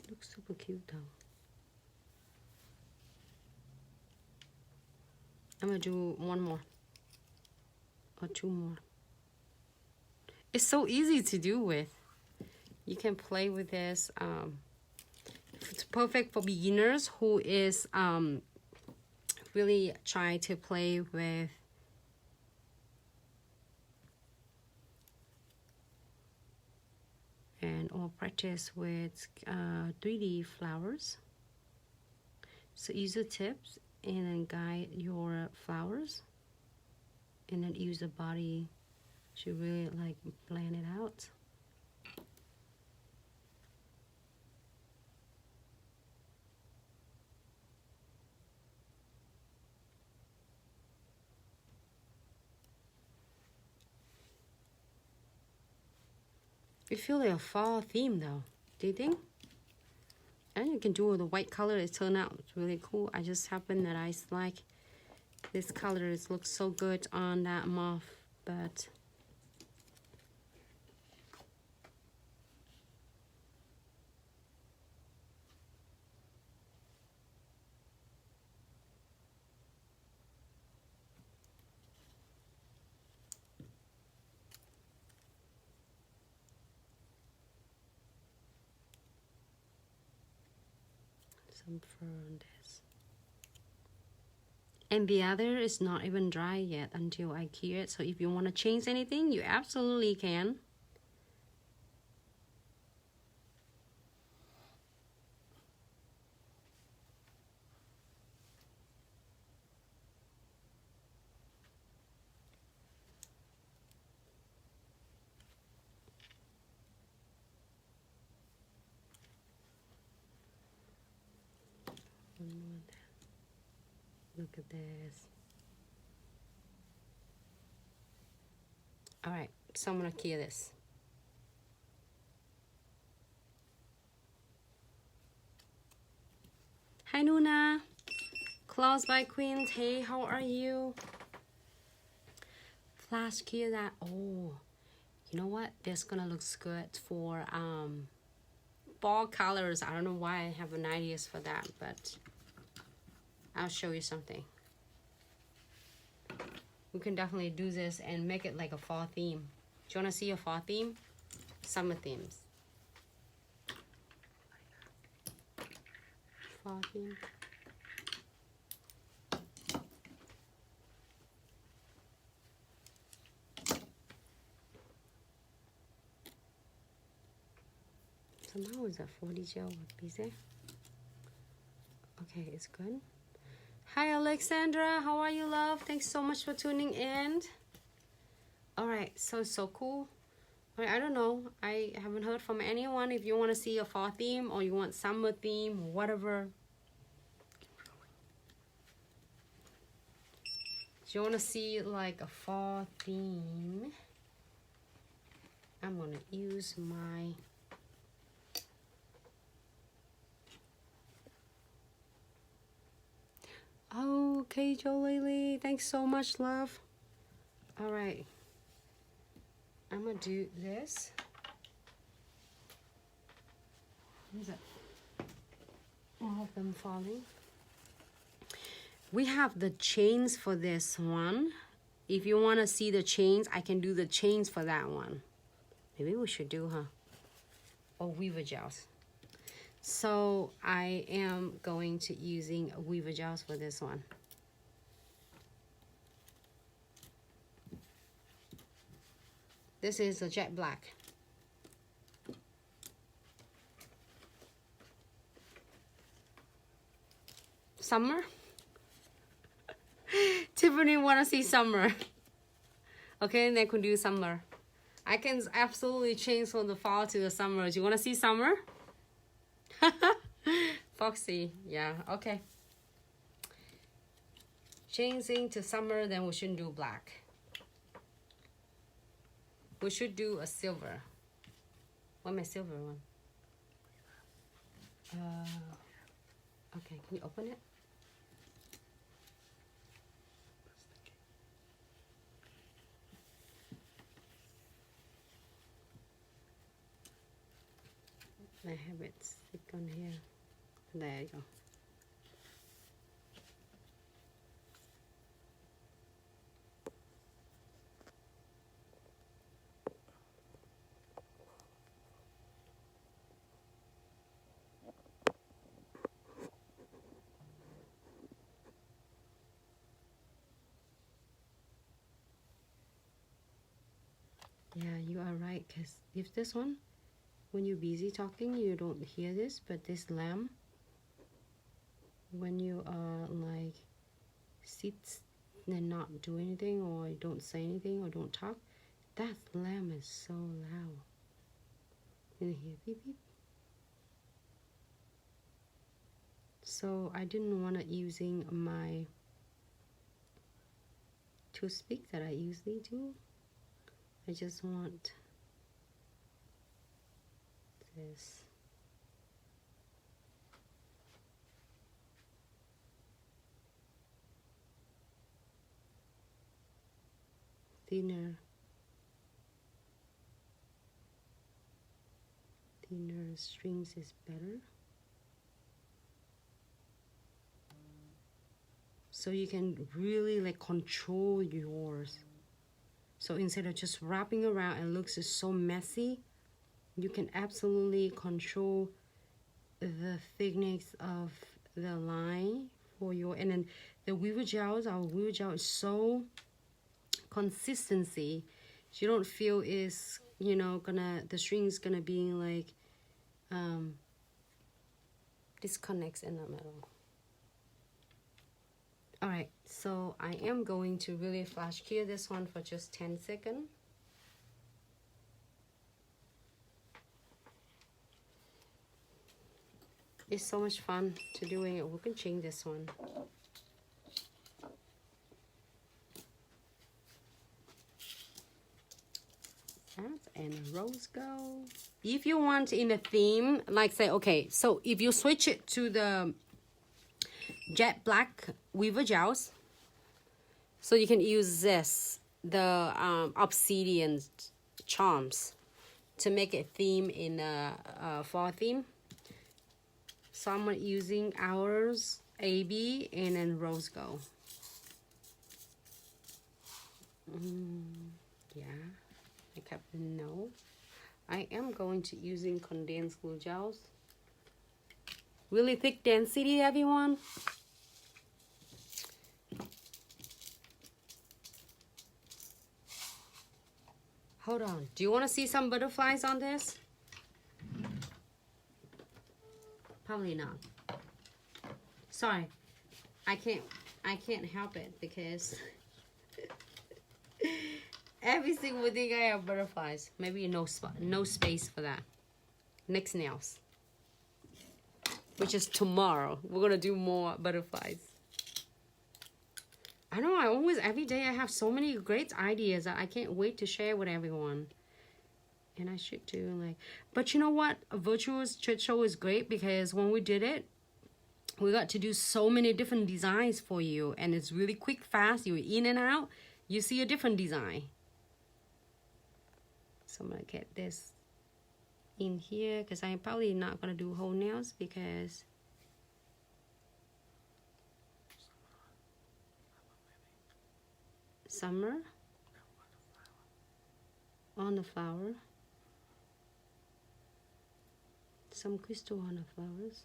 It looks super cute though. I'm gonna do one more or two more. It's so easy to do with. You can play with this. It's perfect for beginners who is really trying to play with and or practice with 3D flowers. So use the tips and then guide your flowers, and then use the body to really like blend it out. It feels like a fall theme though, do you think? And you can do with the white color. It turned out really cool. I just happened that I like this color. It looks so good on that moth, but some fur on this. And the other is not even dry yet until I cure it. So if you want to change anything, you absolutely can. Look at this. All right, so I'm gonna cure this. Hi Nuna, Claws by Queens. Hey, how are you? Flash cure that. Oh, you know what? This gonna look good for fall colors. I don't know why I have an ideas for that, but I'll show you something. We can definitely do this and make it like a fall theme. Do you want to see a fall theme? Summer themes. Fall theme. Somehow is that 40 gel would be there. Okay, it's good. Hi Alexandra, how are you, love? Thanks so much for tuning in. All right, so cool. All right, I don't know, I haven't heard from anyone. If you want to see a fall theme or you want summer theme, whatever. Do you want to see like a fall theme? I'm gonna use my okay, Joe Lily, thanks so much, love. All right, I'm gonna do this. What is it? All of them falling. We have the chains for this one. If you want to see the chains, I can do the chains for that one. Maybe we should do, huh? Or weaver gels. So I am going to using weaver gels for this one. This is a jet black. Summer? Tiffany wanna see summer. Okay, and I can do summer. I can absolutely change from the fall to the summer. Do you wanna see summer? Foxy, yeah, okay. Changing to summer, then we shouldn't do black. We should do a silver. What's my silver one? Okay, can you open it? I have it stick on here. There you go. Yeah, you are right, because if this one, when you're busy talking, you don't hear this, but this lamb, when you are like sit and not do anything, or don't say anything, or don't talk, that lamb is so loud. You hear beep beep. So I didn't want to using my toothpick that I usually do. I just want this. Thinner strings is better. So you can really like control yours. So instead of just wrapping around and looks so messy, you can absolutely control the thickness of the line for your, and then the weaver gels, our weaver gel is so consistency. You don't feel is, you know, the string's gonna be like disconnects in the middle. All right, so I am going to really flash cure this one for just 10 seconds. It's so much fun to doing it. We can change this one. And rose gold. If you want in the theme, like say, okay, so if you switch it to the jet black weaver gels, so you can use this, the obsidian charms, to make a theme in a fall theme. So I'm using ours, AB, and then rose gold. Yeah, I kept no. I am going to using condensed glue gels. Really thick density, everyone. Hold on. Do you want to see some butterflies on this? Probably not. Sorry. I can't help it because every single thing I have butterflies. Maybe no space for that. Next nails, which is tomorrow. We're gonna do more butterflies. I know, I always, every day I have so many great ideas that I can't wait to share with everyone. And I should do like, but you know what? A virtual chit show is great because when we did it, we got to do so many different designs for you. And it's really quick, fast. You're in and out. You see a different design. So I'm going to get this in here because I'm probably not going to do whole nails because summer on the flower. Some crystal on the flowers.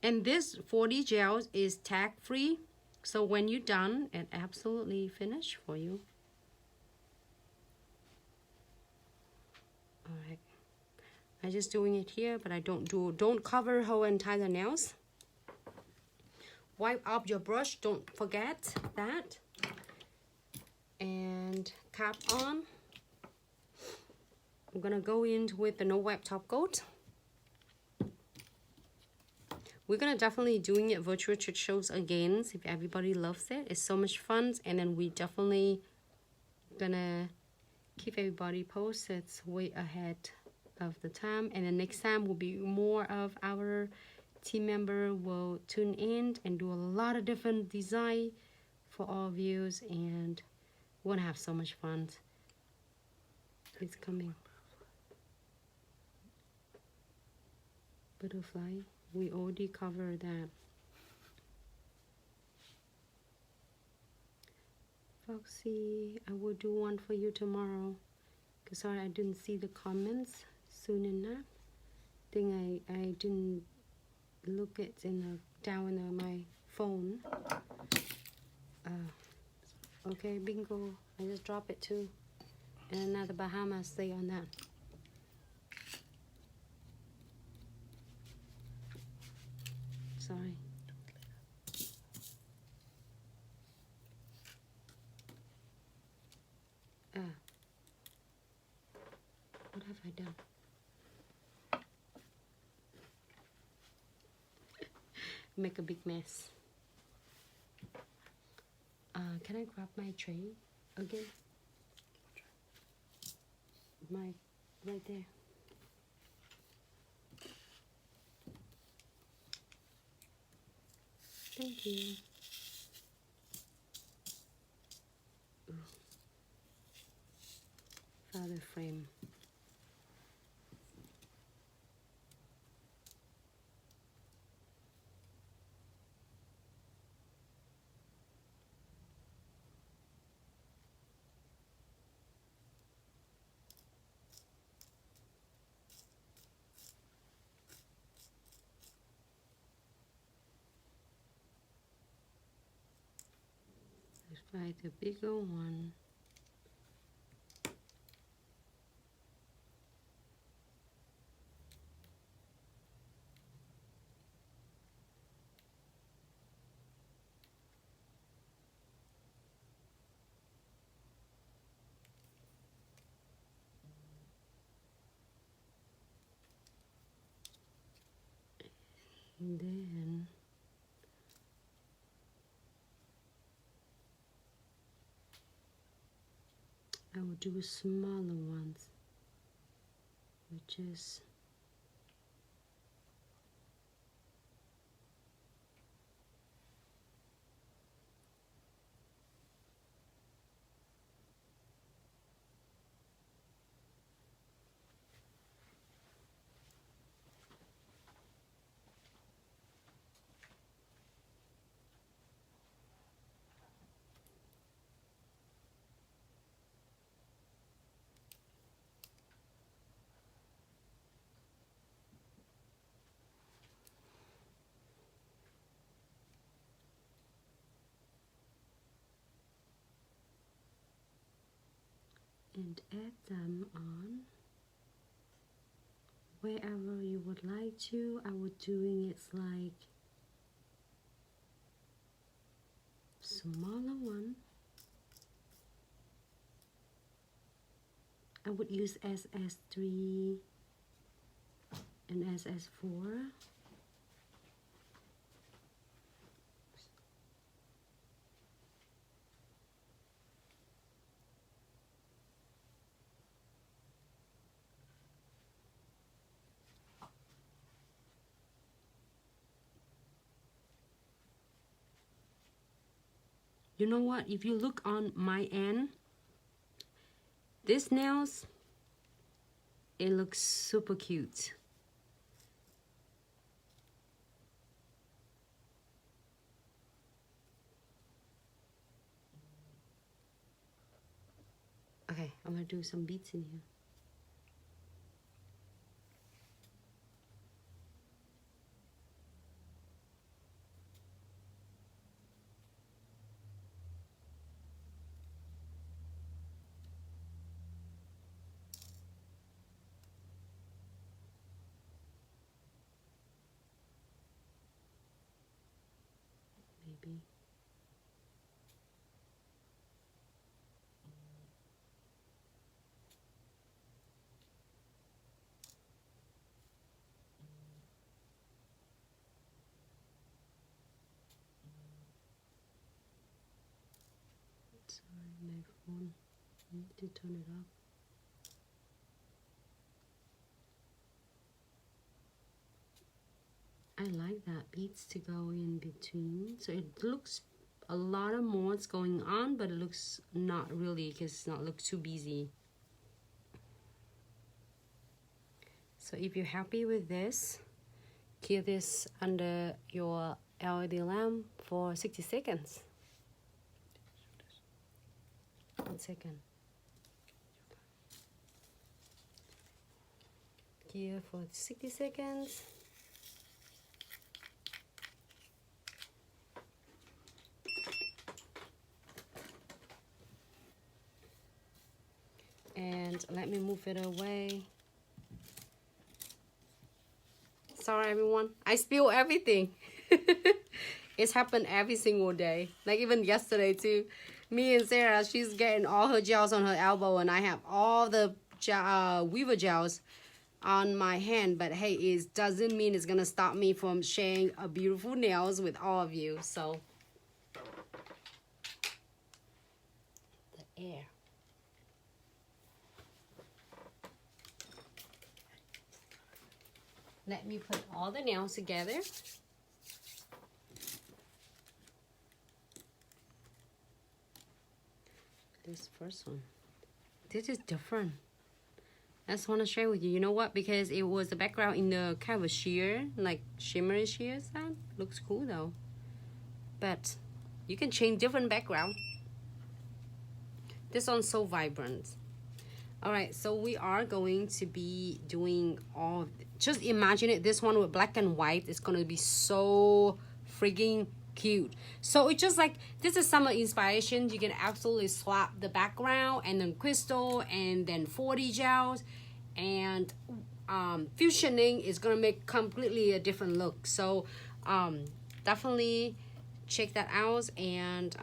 And this 40 gels is tag free. So when you're done, it absolutely finished for you. All right. I'm just doing it here, but I don't cover whole entire nails. Wipe up your brush, don't forget that. And cap on. I'm gonna go in with the no wipe top coat. we're gonna definitely doing it virtual church shows again if everybody loves it. It's so much fun, and then we definitely gonna keep everybody posted way ahead of the time, and then next time will be more of our team member will tune in and do a lot of different design for all views, and we're gonna have so much fun. It's coming. Butterfly, we already covered that. Foxy, I will do one for you tomorrow. Cause sorry, I didn't see the comments soon enough. Think I didn't look it in the down in my phone. Okay, bingo. I just drop it too. And another Bahamas, stay on that. Sorry. What have I done? Make a big mess. Can I grab my tray again? My right there. Thank you. Ooh. Father frame. Let's try the bigger one. And then I will do smaller ones, which is and add them on wherever you would like to. I would doing it like smaller one. I would use SS3 and SS4. You know what? If you look on my end, this nails, it looks super cute. Okay, I'm gonna do some beads in here. Maybe. need to turn it up. I like that beads to go in between, so it looks a lot of mods going on, but it looks not really because it's not look too busy. So if you're happy with this, keep this under your LED lamp for 60 seconds. 1 second. Here for 60 seconds. And let me move it away. Sorry everyone, I spill everything. It's happened every single day. Like even yesterday too. Me and Sarah, she's getting all her gels on her elbow and I have all the weaver gels on my hand. But hey, it doesn't mean it's gonna stop me from sharing a beautiful nails with all of you. So the air. Let me put all the nails together. This first one. This is different. I just want to share with you. You know what? Because it was the background in the kind of a sheer, like shimmery sheer sound. Looks cool though. But you can change different background. This one's so vibrant. Alright, so we are going to be doing all, just imagine it, this one with black and white. It's going to be so freaking cute. So it's just like, this is summer inspiration. You can absolutely swap the background and then crystal and then 40 gels. And fusioning is going to make completely a different look. So definitely check that out and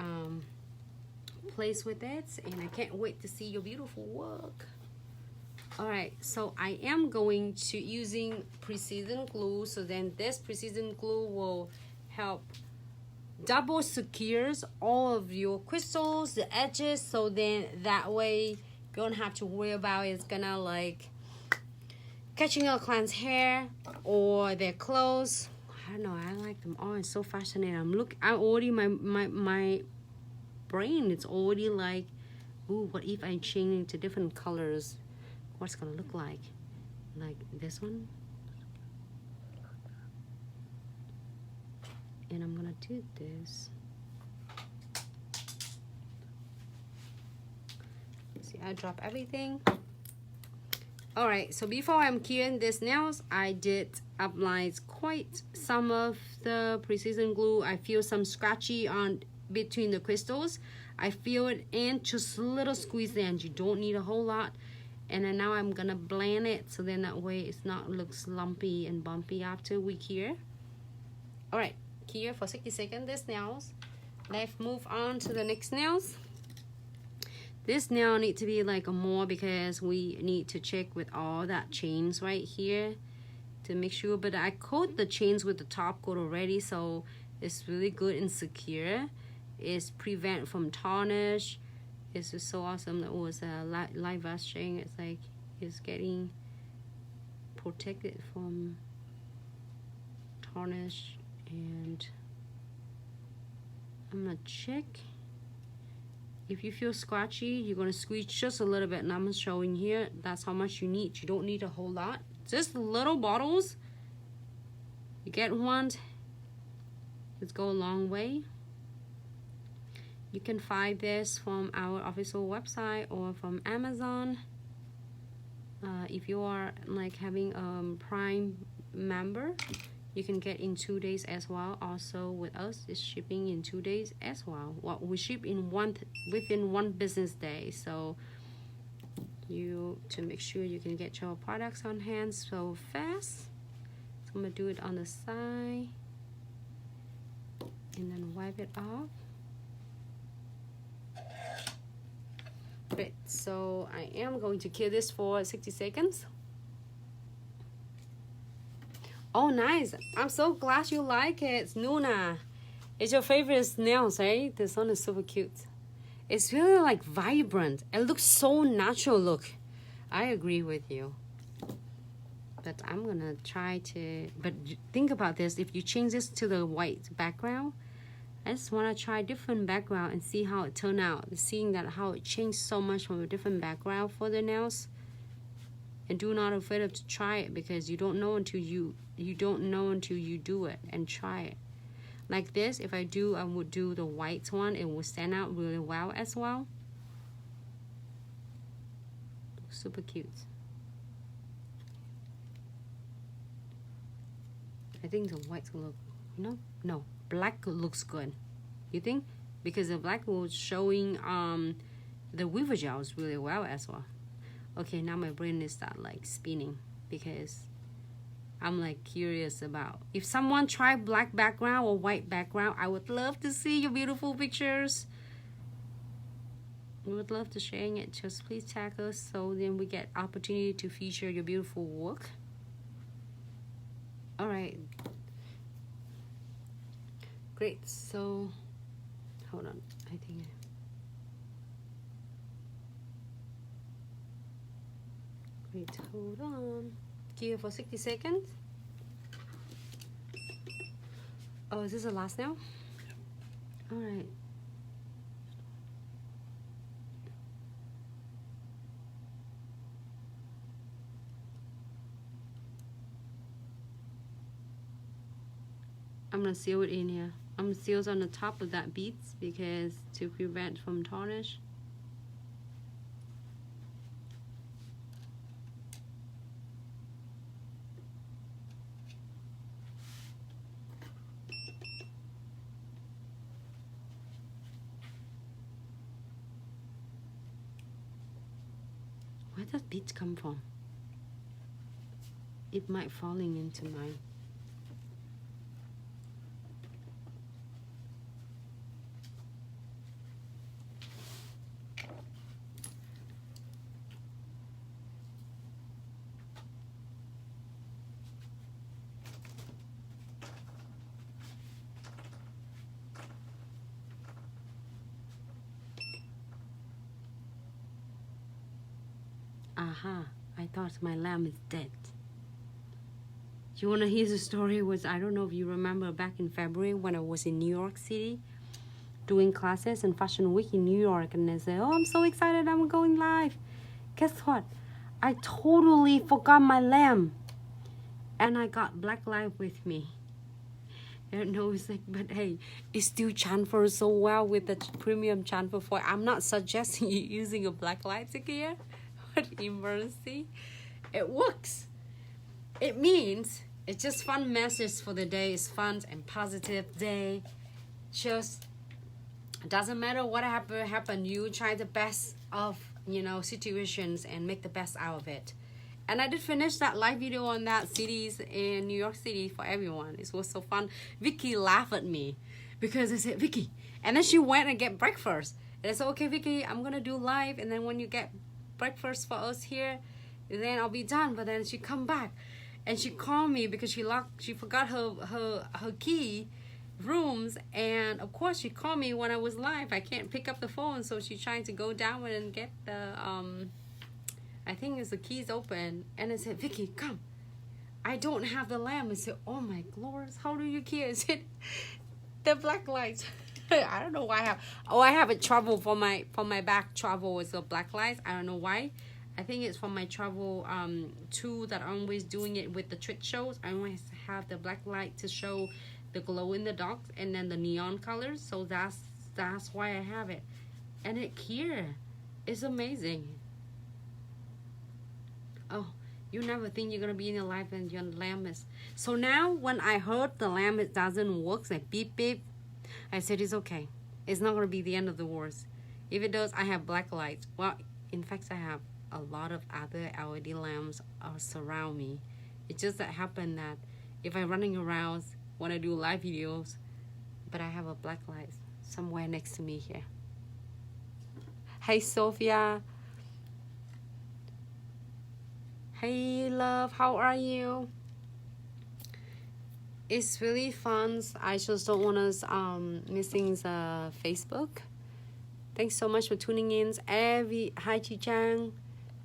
place with it, and I can't wait to see your beautiful work. Alright, so I am going to using precision glue, so then this precision glue will help double secures all of your crystals, the edges, so then that way you don't have to worry about it's gonna like catching your client's hair or their clothes. I don't know, I like them all. It's so fascinating. I already my brain, it's already like, ooh, what if I change to different colors? What's it gonna look like this one? And I'm gonna do this. See, I drop everything. All right, so before I'm curing these nails, I did apply quite some of the precision glue. I feel some scratchy on between the crystals. I feel it in just a little squeeze there, and you don't need a whole lot. And then now I'm gonna blend it so then that way it's not looks lumpy and bumpy after we cure. All right, cure for 60 seconds this nails. Let's move on to the next nails. This nail need to be like a more, because we need to check with all that chains right here to make sure. But I coat the chains with the top coat already, so it's really good and secure. It's prevent from tarnish. It's just so awesome. That was a live washing. It's like it's getting protected from tarnish. And I'm gonna check. If you feel scratchy, you're gonna squeeze just a little bit, and I'm showing here that's how much you need. You don't need a whole lot. Just little bottles. You get one, it's go a long way. You can find this from our official website or from Amazon. If you are like having a Prime member, you can get in 2 days as well. Also with us, it's shipping in 2 days as well. What we ship in within 1 business day. So you to make sure you can get your products on hand so fast. So I'm gonna do it on the side and then wipe it off. Great, so I am going to cure this for 60 seconds. Oh, nice. I'm so glad you like it, Nuna. It's your favorite nails, right? This one is super cute. It's really like vibrant. It looks so natural look. I agree with you. But I'm gonna try to, but think about this. If you change this to the white background, I just wanna try different background and see how it turned out. Seeing that how it changed so much from a different background for the nails. And do not afraid of to try it, because you don't know until you don't know until you do it and try it. Like this, if I would do the white one, it will stand out really well as well. Super cute. I think the white will look, no, black looks good. You think? Because the black was showing the weaver gels really well as well. Okay, now my brain is start like spinning, because I'm like curious about if someone try black background or white background. I would love to see your beautiful pictures. We would love to sharing it. Just please tag us so then we get opportunity to feature your beautiful work. All right, great. So hold on, I think wait, hold on. Here for 60 seconds. Oh, is this the last now? All right. I'm gonna seal it in here. I'm gonna seal it on the top of that beads because to prevent from tarnish. Where does beads come from? It might falling into mine. Aha, I thought my lamb is dead. You wanna hear the story? I don't know if you remember back in February when I was in New York City doing classes in Fashion Week in New York, and I said, oh, I'm so excited, I'm going live. Guess what? I totally forgot my lamb. And I got black light with me. And I was like, but hey, it still transfers so well with the premium transfer foil. I'm not suggesting you using a black light sticker here, but emergency, it works. It means it's just fun message for the day. It's fun and positive day. Just doesn't matter what happen. You try the best of situations and make the best out of it. And I did finish that live video on that cities in New York City for everyone. It was so fun. Vicky laughed at me because I said, Vicky. And then she went and get breakfast. And I said, okay, Vicky, I'm going to do live. And then when you get breakfast for us here, then I'll be done. But then she come back and she called me because she forgot her key rooms. And of course she called me when I was live. I can't pick up the phone. So she's trying to go down and get the, I think it's the keys open. And I said, Vicky, come. I don't have the lamp. I said, oh my glories, how do you care? I said, the black lights. I don't know why I have. Oh, I have a travel for my back travel with the black lights. I don't know why. I think it's from my travel tool that I'm always doing it with the trick shows. I always have the black light to show the glow in the dark and then the neon colors. So that's why I have it. And it here is amazing. Oh, you never think you're gonna be in your life and your lamp is. So now when I heard the lamp it doesn't work, like beep beep, I said it's okay. It's not gonna be the end of the world. If it does, I have black lights. Well, in fact, I have a lot of other LED lamps surround me. It just that happened that if I'm running around when I do live videos, but I have a black light somewhere next to me here. Hey, Sophia. Hey love, how are you? It's really fun. I just don't want us missing the Facebook Thanks so much for tuning in. Hi Chi Chang.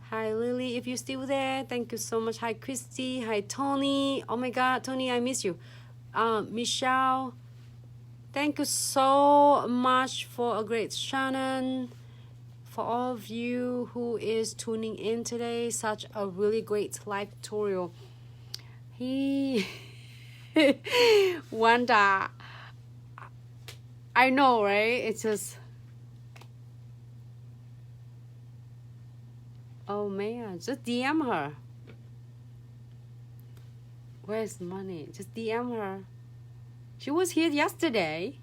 Hi Lily, if you're still there, thank you so much. Hi Christy. Hi Tony. Oh my God, Tony, I miss you. Michelle, thank you so much for a great Shannon. For all of you who is tuning in today, such a really great live tutorial. Wanda, I know, right? It's just, oh man, just DM her. Where's money? Just DM her. She was here yesterday.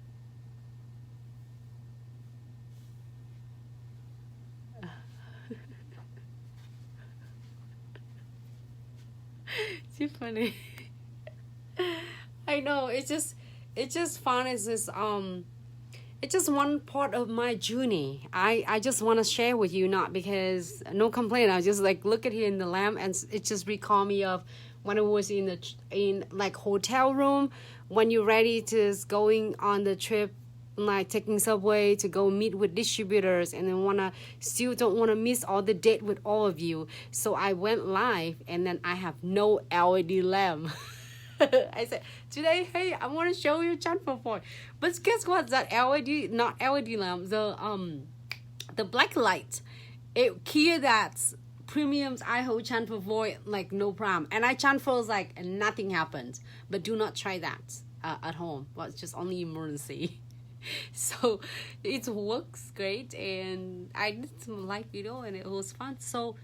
She's funny. I know, it's just fun. It's just it's just one part of my journey. I just want to share with you, not because no complaint. I just like look at here in the lamp, and it just recall me of when I was in like hotel room when you're ready to going on the trip, like taking subway to go meet with distributors, and then still don't want to miss all the date with all of you. So I went live, and then I have no LED lamp. I said, today, hey, I want to show you channel point. But guess what? That LED, not LED lamp, the black light, it here that's premiums I hold channel void like no problem. And I channel like nothing happens. But do not try that at home. Well, it's just only emergency. So it works great, and I did some live video and it was fun. So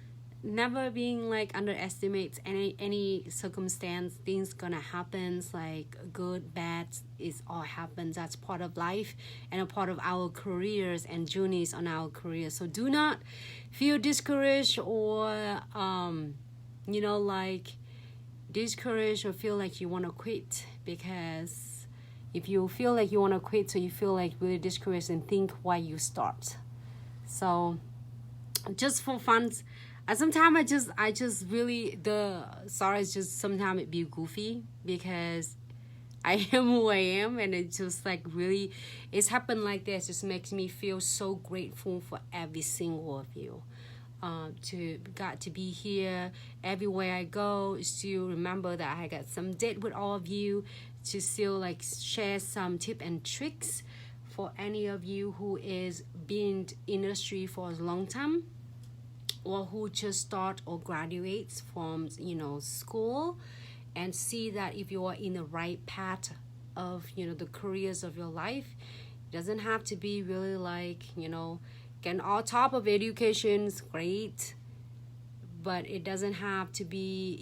never being like underestimates any circumstance. Things gonna happen, like good, bad, is all happens. That's part of life and a part of our careers and journeys on our careers. So do not feel discouraged or like discouraged or feel like you want to quit, because if you feel like you want to quit, so you feel like really discouraged, and think why you start. So just for fun. And sometimes I just really, it's just sometimes it be goofy, because I am who I am, and it's just like really, it's happened like this. Just makes me feel so grateful for every single of you. To be here everywhere I go, still remember that I got some date with all of you, to still like share some tip and tricks for any of you who is been in industry for a long time, or who just start or graduates from school, and see that if you are in the right path of the careers of your life. It doesn't have to be really like getting all top of education is great, but it doesn't have to be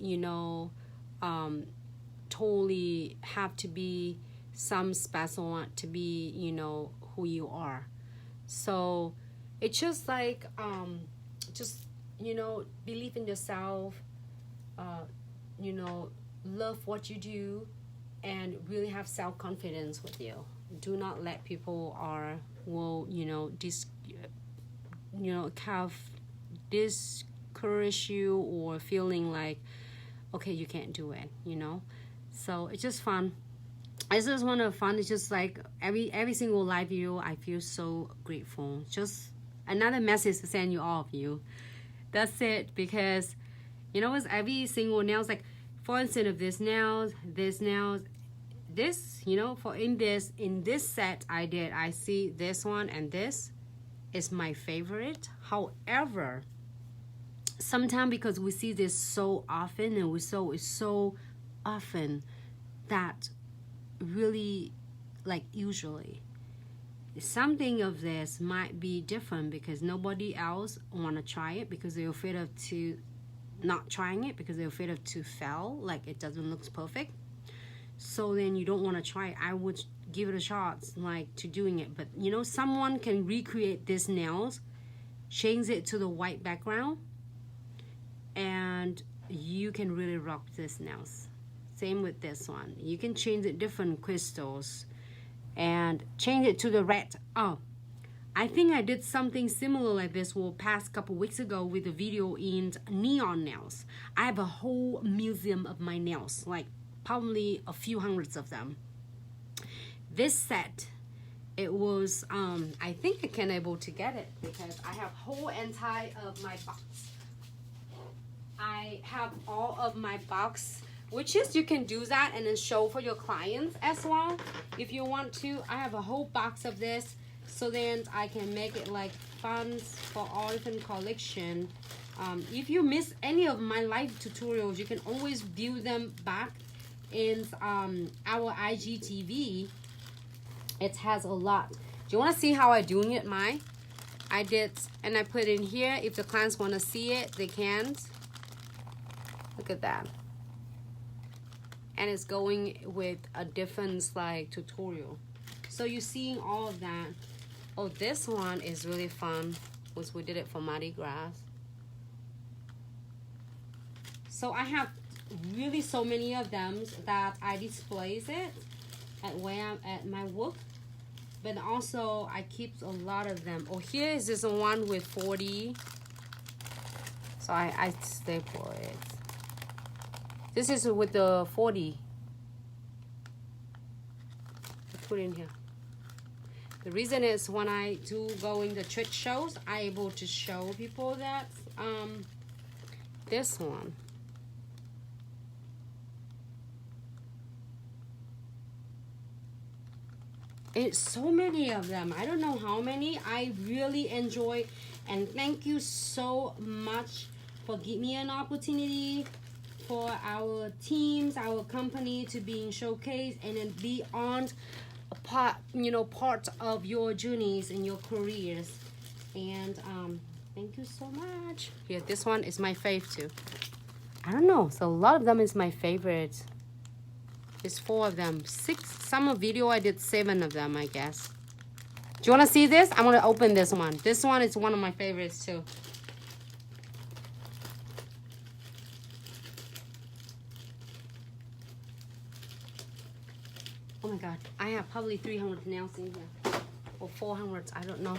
totally have to be some special want to be who you are. So it's just like just believe in yourself, love what you do, and really have self-confidence with you. Do not let people discourage you, or feeling like okay, you can't do it, So it's just fun. I just want to fun. It's just like every single live video, I feel so grateful. Just another message to send you, all of you. That's it, because with every single nails, like for instance of this nails, for in this set I see this one, and this is my favorite. However, sometimes because we see this so often, and we saw it so often, that really like usually something of this might be different, because nobody else want to try it, because they're afraid of to not trying it, because they're afraid of to fail, like it doesn't look perfect. So then you don't want to try it. I would give it a shot, like to doing it. But someone can recreate this nails, change it to the white background, and you can really rock this nails. Same with this one. You can change it different crystals and change it to the red. Oh, I think I did something similar like this past couple weeks ago with a video in neon nails. I have a whole museum of my nails, like probably a few hundreds of them. This set it was I think I can able to get it because I have whole entire of my box. I have all of my box, which is you can do that and then show for your clients as well if you want to. I have a whole box of this, so then I can make it like funds for all different collection. If you miss any of my live tutorials, you can always view them back in our IGTV. It has a lot. Do you want to see how I doing it? I did, and I put in here. If the clients want to see it, they can. Look at that. And it's going with a different like tutorial. So you're seeing all of that. Oh, this one is really fun, which we did it for Mardi Gras. So I have really so many of them that I displays it at where I'm at my work. But also I keep a lot of them. Oh, here is this one with 40. So I staple it. This is with the 40. I put in here. The reason is when I do going to church shows, I able to show people that this one. It's so many of them. I don't know how many. I really enjoy, and thank you so much for giving me an opportunity for our teams, our company to be showcased and then be on a part, part of your journeys and your careers. And thank you so much. Yeah, this one is my fave too. I don't know. So a lot of them is my favorite. It's 4 of them. 6 summer video. I did 7 of them, I guess. Do you want to see this? I'm gonna open this one. This one is one of my favorites too. Oh my god, I have probably 300 nails in here. Or 400, I don't know.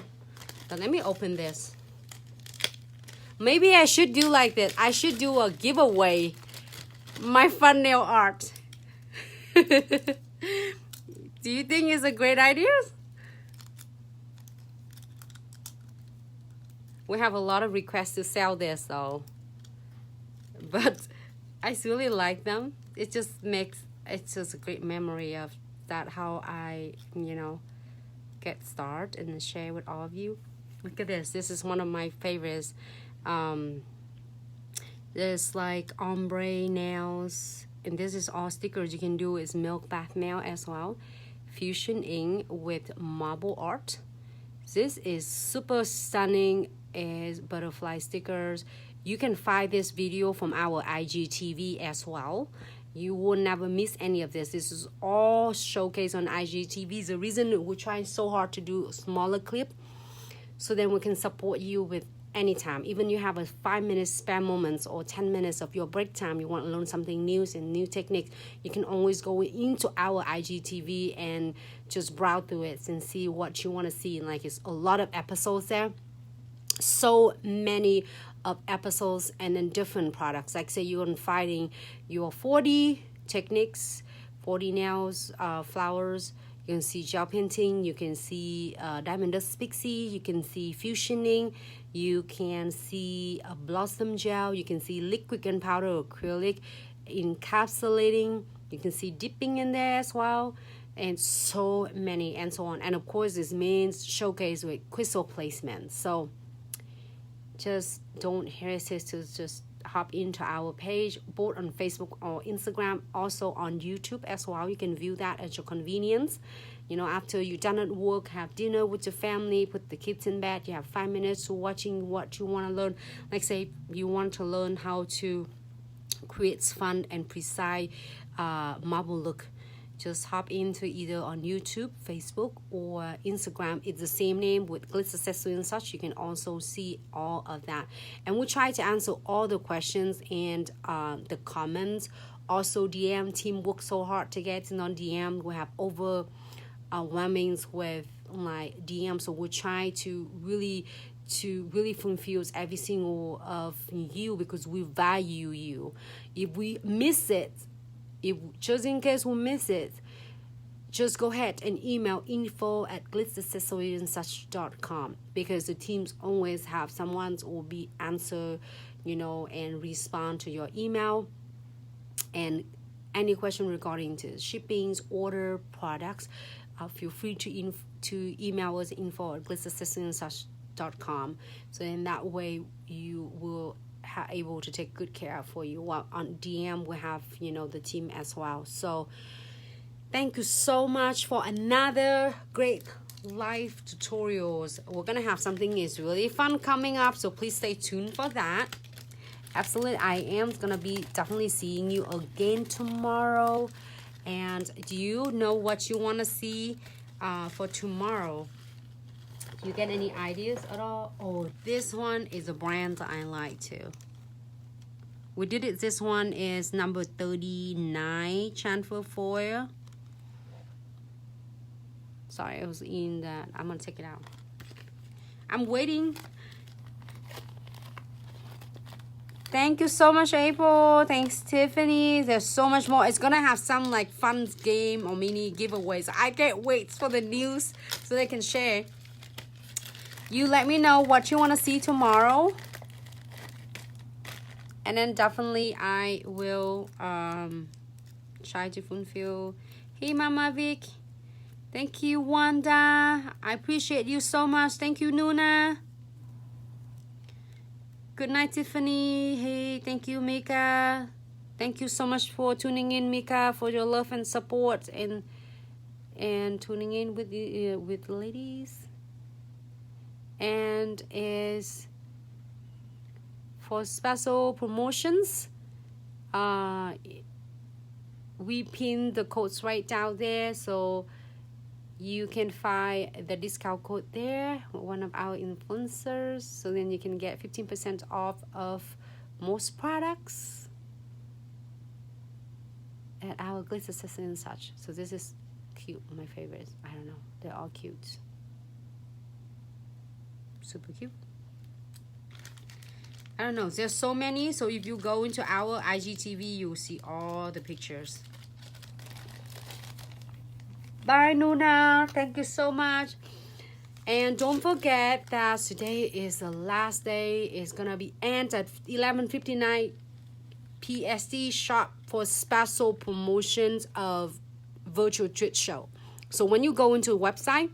But let me open this. Maybe I should do like this. I should do a giveaway. My fun nail art. Do you think it's a great idea? We have a lot of requests to sell this though. But I really like them. It just makes, it's just a great memory of that, how I, get started and share with all of you. Look at this. This is one of my favorites. There's like ombre nails. And this is all stickers you can do. Is milk bath nail as well. Fusion ink with marble art. This is super stunning as butterfly stickers. You can find this video from our IGTV as well. You will never miss any of this. This is all showcased on IGTV. The reason we're trying so hard to do a smaller clip, so then we can support you with anytime. Even you have a 5-minute spare moments or 10 minutes of your break time, you want to learn something new and new techniques, you can always go into our IGTV and just browse through it and see what you want to see. Like, it's a lot of episodes there. So many of episodes and then different products. Like say you're finding your 40 techniques, 40 nails, flowers. You can see gel painting. You can see diamond dust Pixie. You can see fusioning. You can see a blossom gel. You can see liquid and powder acrylic, encapsulating. You can see dipping in there as well. And so many and so on. And of course, this means showcase with crystal placement. So just don't hesitate to just hop into our page, both on Facebook or Instagram, also on YouTube as well. You can view that at your convenience. After you're done at work, have dinner with your family, put the kids in bed, you have 5 minutes to watching what you want to learn. Like say you want to learn how to create fun and precise marble look. Just hop into either on YouTube, Facebook, or Instagram. It's the same name with Glitz Accessories and such. You can also see all of that. And we try to answer all the questions and the comments. Also, DM team works so hard to get in on DM. We have overwhelmings with like DM. So we try to really fulfill every single of you because we value you. If we miss it, if just in case we miss it, just go ahead and email info@glitzaccessoryandsuch.com, because the teams always have someone who will be answer, and respond to your email. And any question regarding to shippings, order, products, feel free to email us info@glitzaccessoryandsuch.com. So in that way you will able to take good care for you. While on DM we have the team as well. So thank you so much for another great live tutorials. We're gonna have something is really fun coming up, so please stay tuned for that. Absolutely, I am gonna be definitely seeing you again tomorrow. And do you know what you want to see for tomorrow? Do you get any ideas at all? Oh, this one is a brand that I like too. We did it. This one is number 39 transfer foil. Sorry, it was in that. I'm gonna take it out. I'm waiting. Thank you so much, April. Thanks, Tiffany. There's so much more. It's gonna have some like fun game or mini giveaways. I can't wait for the news so they can share. You let me know what you want to see tomorrow, and then definitely I will try to fulfill. Hey, Mama Vic. Thank you, Wanda. I appreciate you so much. Thank you, Nuna. Good night, Tiffany. Hey, thank you, Mika. Thank you so much for tuning in, Mika, for your love and support and tuning in with the ladies. And is for special promotions. We pinned the codes right down there, so you can find the discount code there with one of our influencers, so then you can get 15% off of most products at our Glitz accessory and such. So this is cute, my favorites. I don't know, they're all cute, super cute. I don't know, there's so many. So if you go into our IGTV, you'll see all the pictures. Bye, Nuna. Thank you so much. And don't forget that today is the last day. It's gonna be end at 11:59 PST. Shop for special promotions of virtual treat show. So when you go into a website,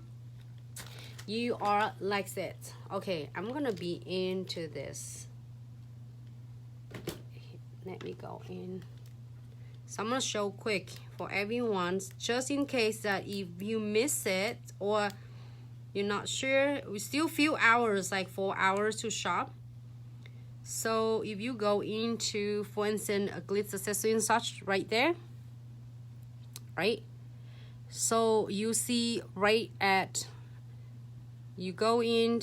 you are like that. Okay, I'm gonna be into this. Let me go in. So I'm gonna show quick for everyone, just in case that if you miss it or you're not sure, we still few hours, like 4 hours to shop. So if you go into, for instance, a Glitz accessory and such right there, right? So you see right at, you go in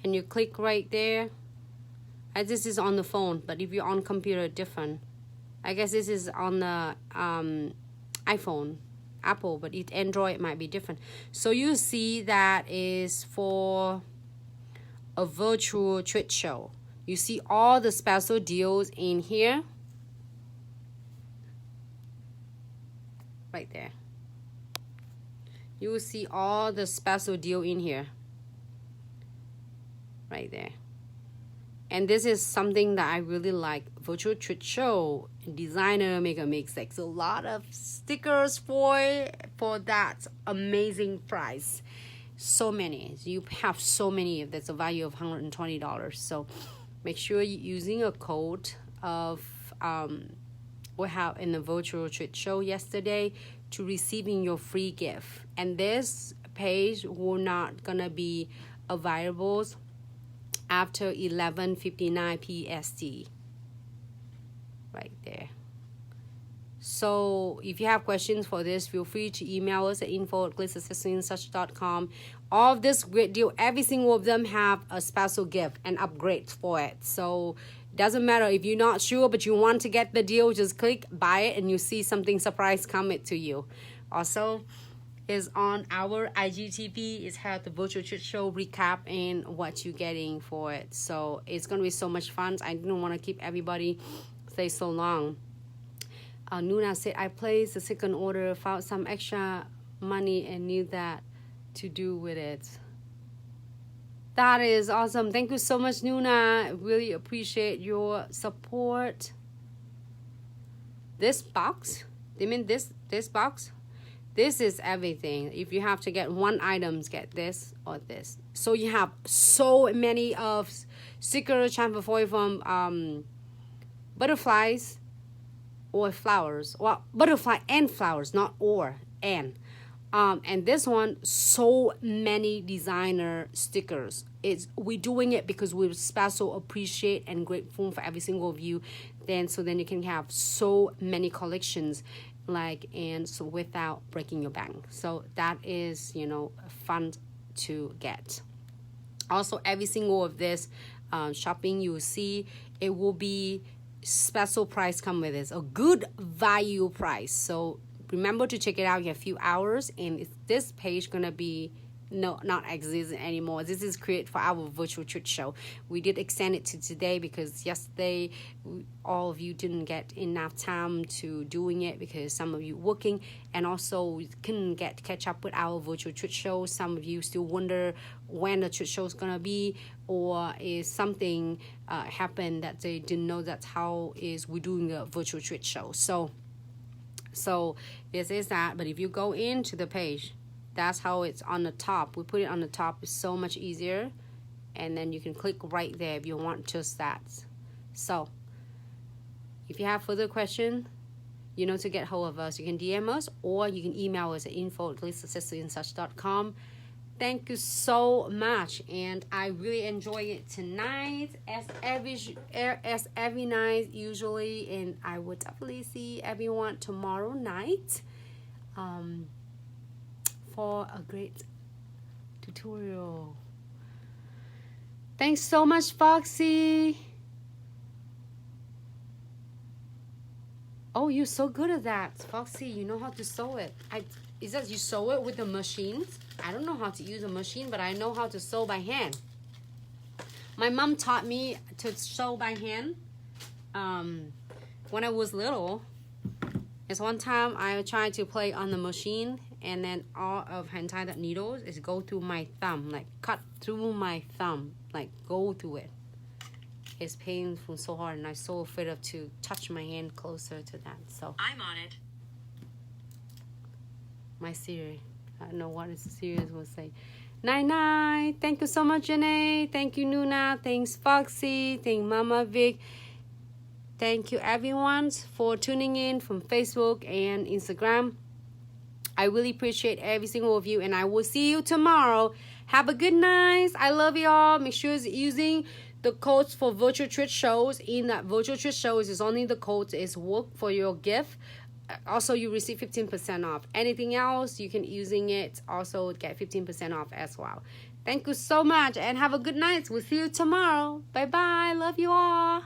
and you click right there. And this is on the phone, but if you're on computer, different. I guess this is on the iPhone, Apple, but Android might be different. So you see that is for a virtual treat show. You see all the special deals in here. Right there. You will see all the special deal in here. Right there. And this is something that I really like. Virtual treat show. Designer maker makes like a lot of stickers for that amazing price. So many. You have so many. That's a value of $120. So make sure you're using a code of we have in the virtual treat show yesterday to receiving your free gift. And this page will not gonna be available after 11:59 PST. Right there. So if you have questions for this, feel free to email us at info@glitzaccessoryandsuch.com. All of this great deal, every single of them have a special gift and upgrade for it. So it doesn't matter if you're not sure, but you want to get the deal, just click buy it and you see something surprise coming to you. Also, is on our IGTV. It's had the virtual treat show recap and what you're getting for it. So it's gonna be so much fun. I didn't want to keep everybody stay so long. Nuna said, I placed a second order, found some extra money and knew that to do with it. That is awesome. Thank you so much, Nuna. Really appreciate your support. This box, you mean this box? This is everything. If you have to get one item, get this or this. So you have so many of sticker transfer foil from butterflies or flowers. Well, butterfly and flowers, not or, and. And this one, so many designer stickers. We're doing it because we special appreciate and grateful for every single of you. Then you can have so many collections, and so without breaking your bank. So that is, fun to get. Also, every single of this shopping you see, it will be special price come with this, a good value price. So remember to check it out. You have a few hours, and this page gonna be not existing anymore. This is created for our virtual treat show. We did extend it to today because yesterday all of you didn't get enough time to doing it because some of you working, and also we couldn't catch up with our virtual treat show. Some of you still wonder when the treat show is gonna be, or is something happened that they didn't know that's how is we doing a virtual treat show. So this is that. But if you go into the page, that's how it's on the top. We put it on the top. It's so much easier. And then you can click right there if you want just that. So if you have further questions, to get hold of us, you can DM us or you can email us at info@glitzaccessoryandsuch.com. Thank you so much, and I really enjoy it tonight as every night usually, and I will definitely see everyone tomorrow night for a great tutorial. Thanks so much, Foxy. Oh, you're so good at that, Foxy. You know how to sew it. Is that you sew it with the machine? I don't know how to use a machine, but I know how to sew by hand. My mom taught me to sew by hand when I was little. It's one time I tried to play on the machine, and then all of hentai that needles is go through my thumb, cut through my thumb, go through it. It's painful so hard, and I'm so afraid of to touch my hand closer to that. So I'm on it. My Siri. I don't know what his Siri will say. Night. Thank you so much, Janae. Thank you, Nuna. Thanks, Foxy. Thank Mama Vic. Thank you, everyone, for tuning in from Facebook and Instagram. I really appreciate every single of you, and I will see you tomorrow. Have a good night. I love y'all. Make sure you're using the codes for virtual treat shows. In that virtual treat shows is only the codes is work for your gift. Also, you receive 15% off. Anything else, you can using it. Also, get 15% off as well. Thank you so much, and have a good night. We'll see you tomorrow. Bye-bye. Love you all.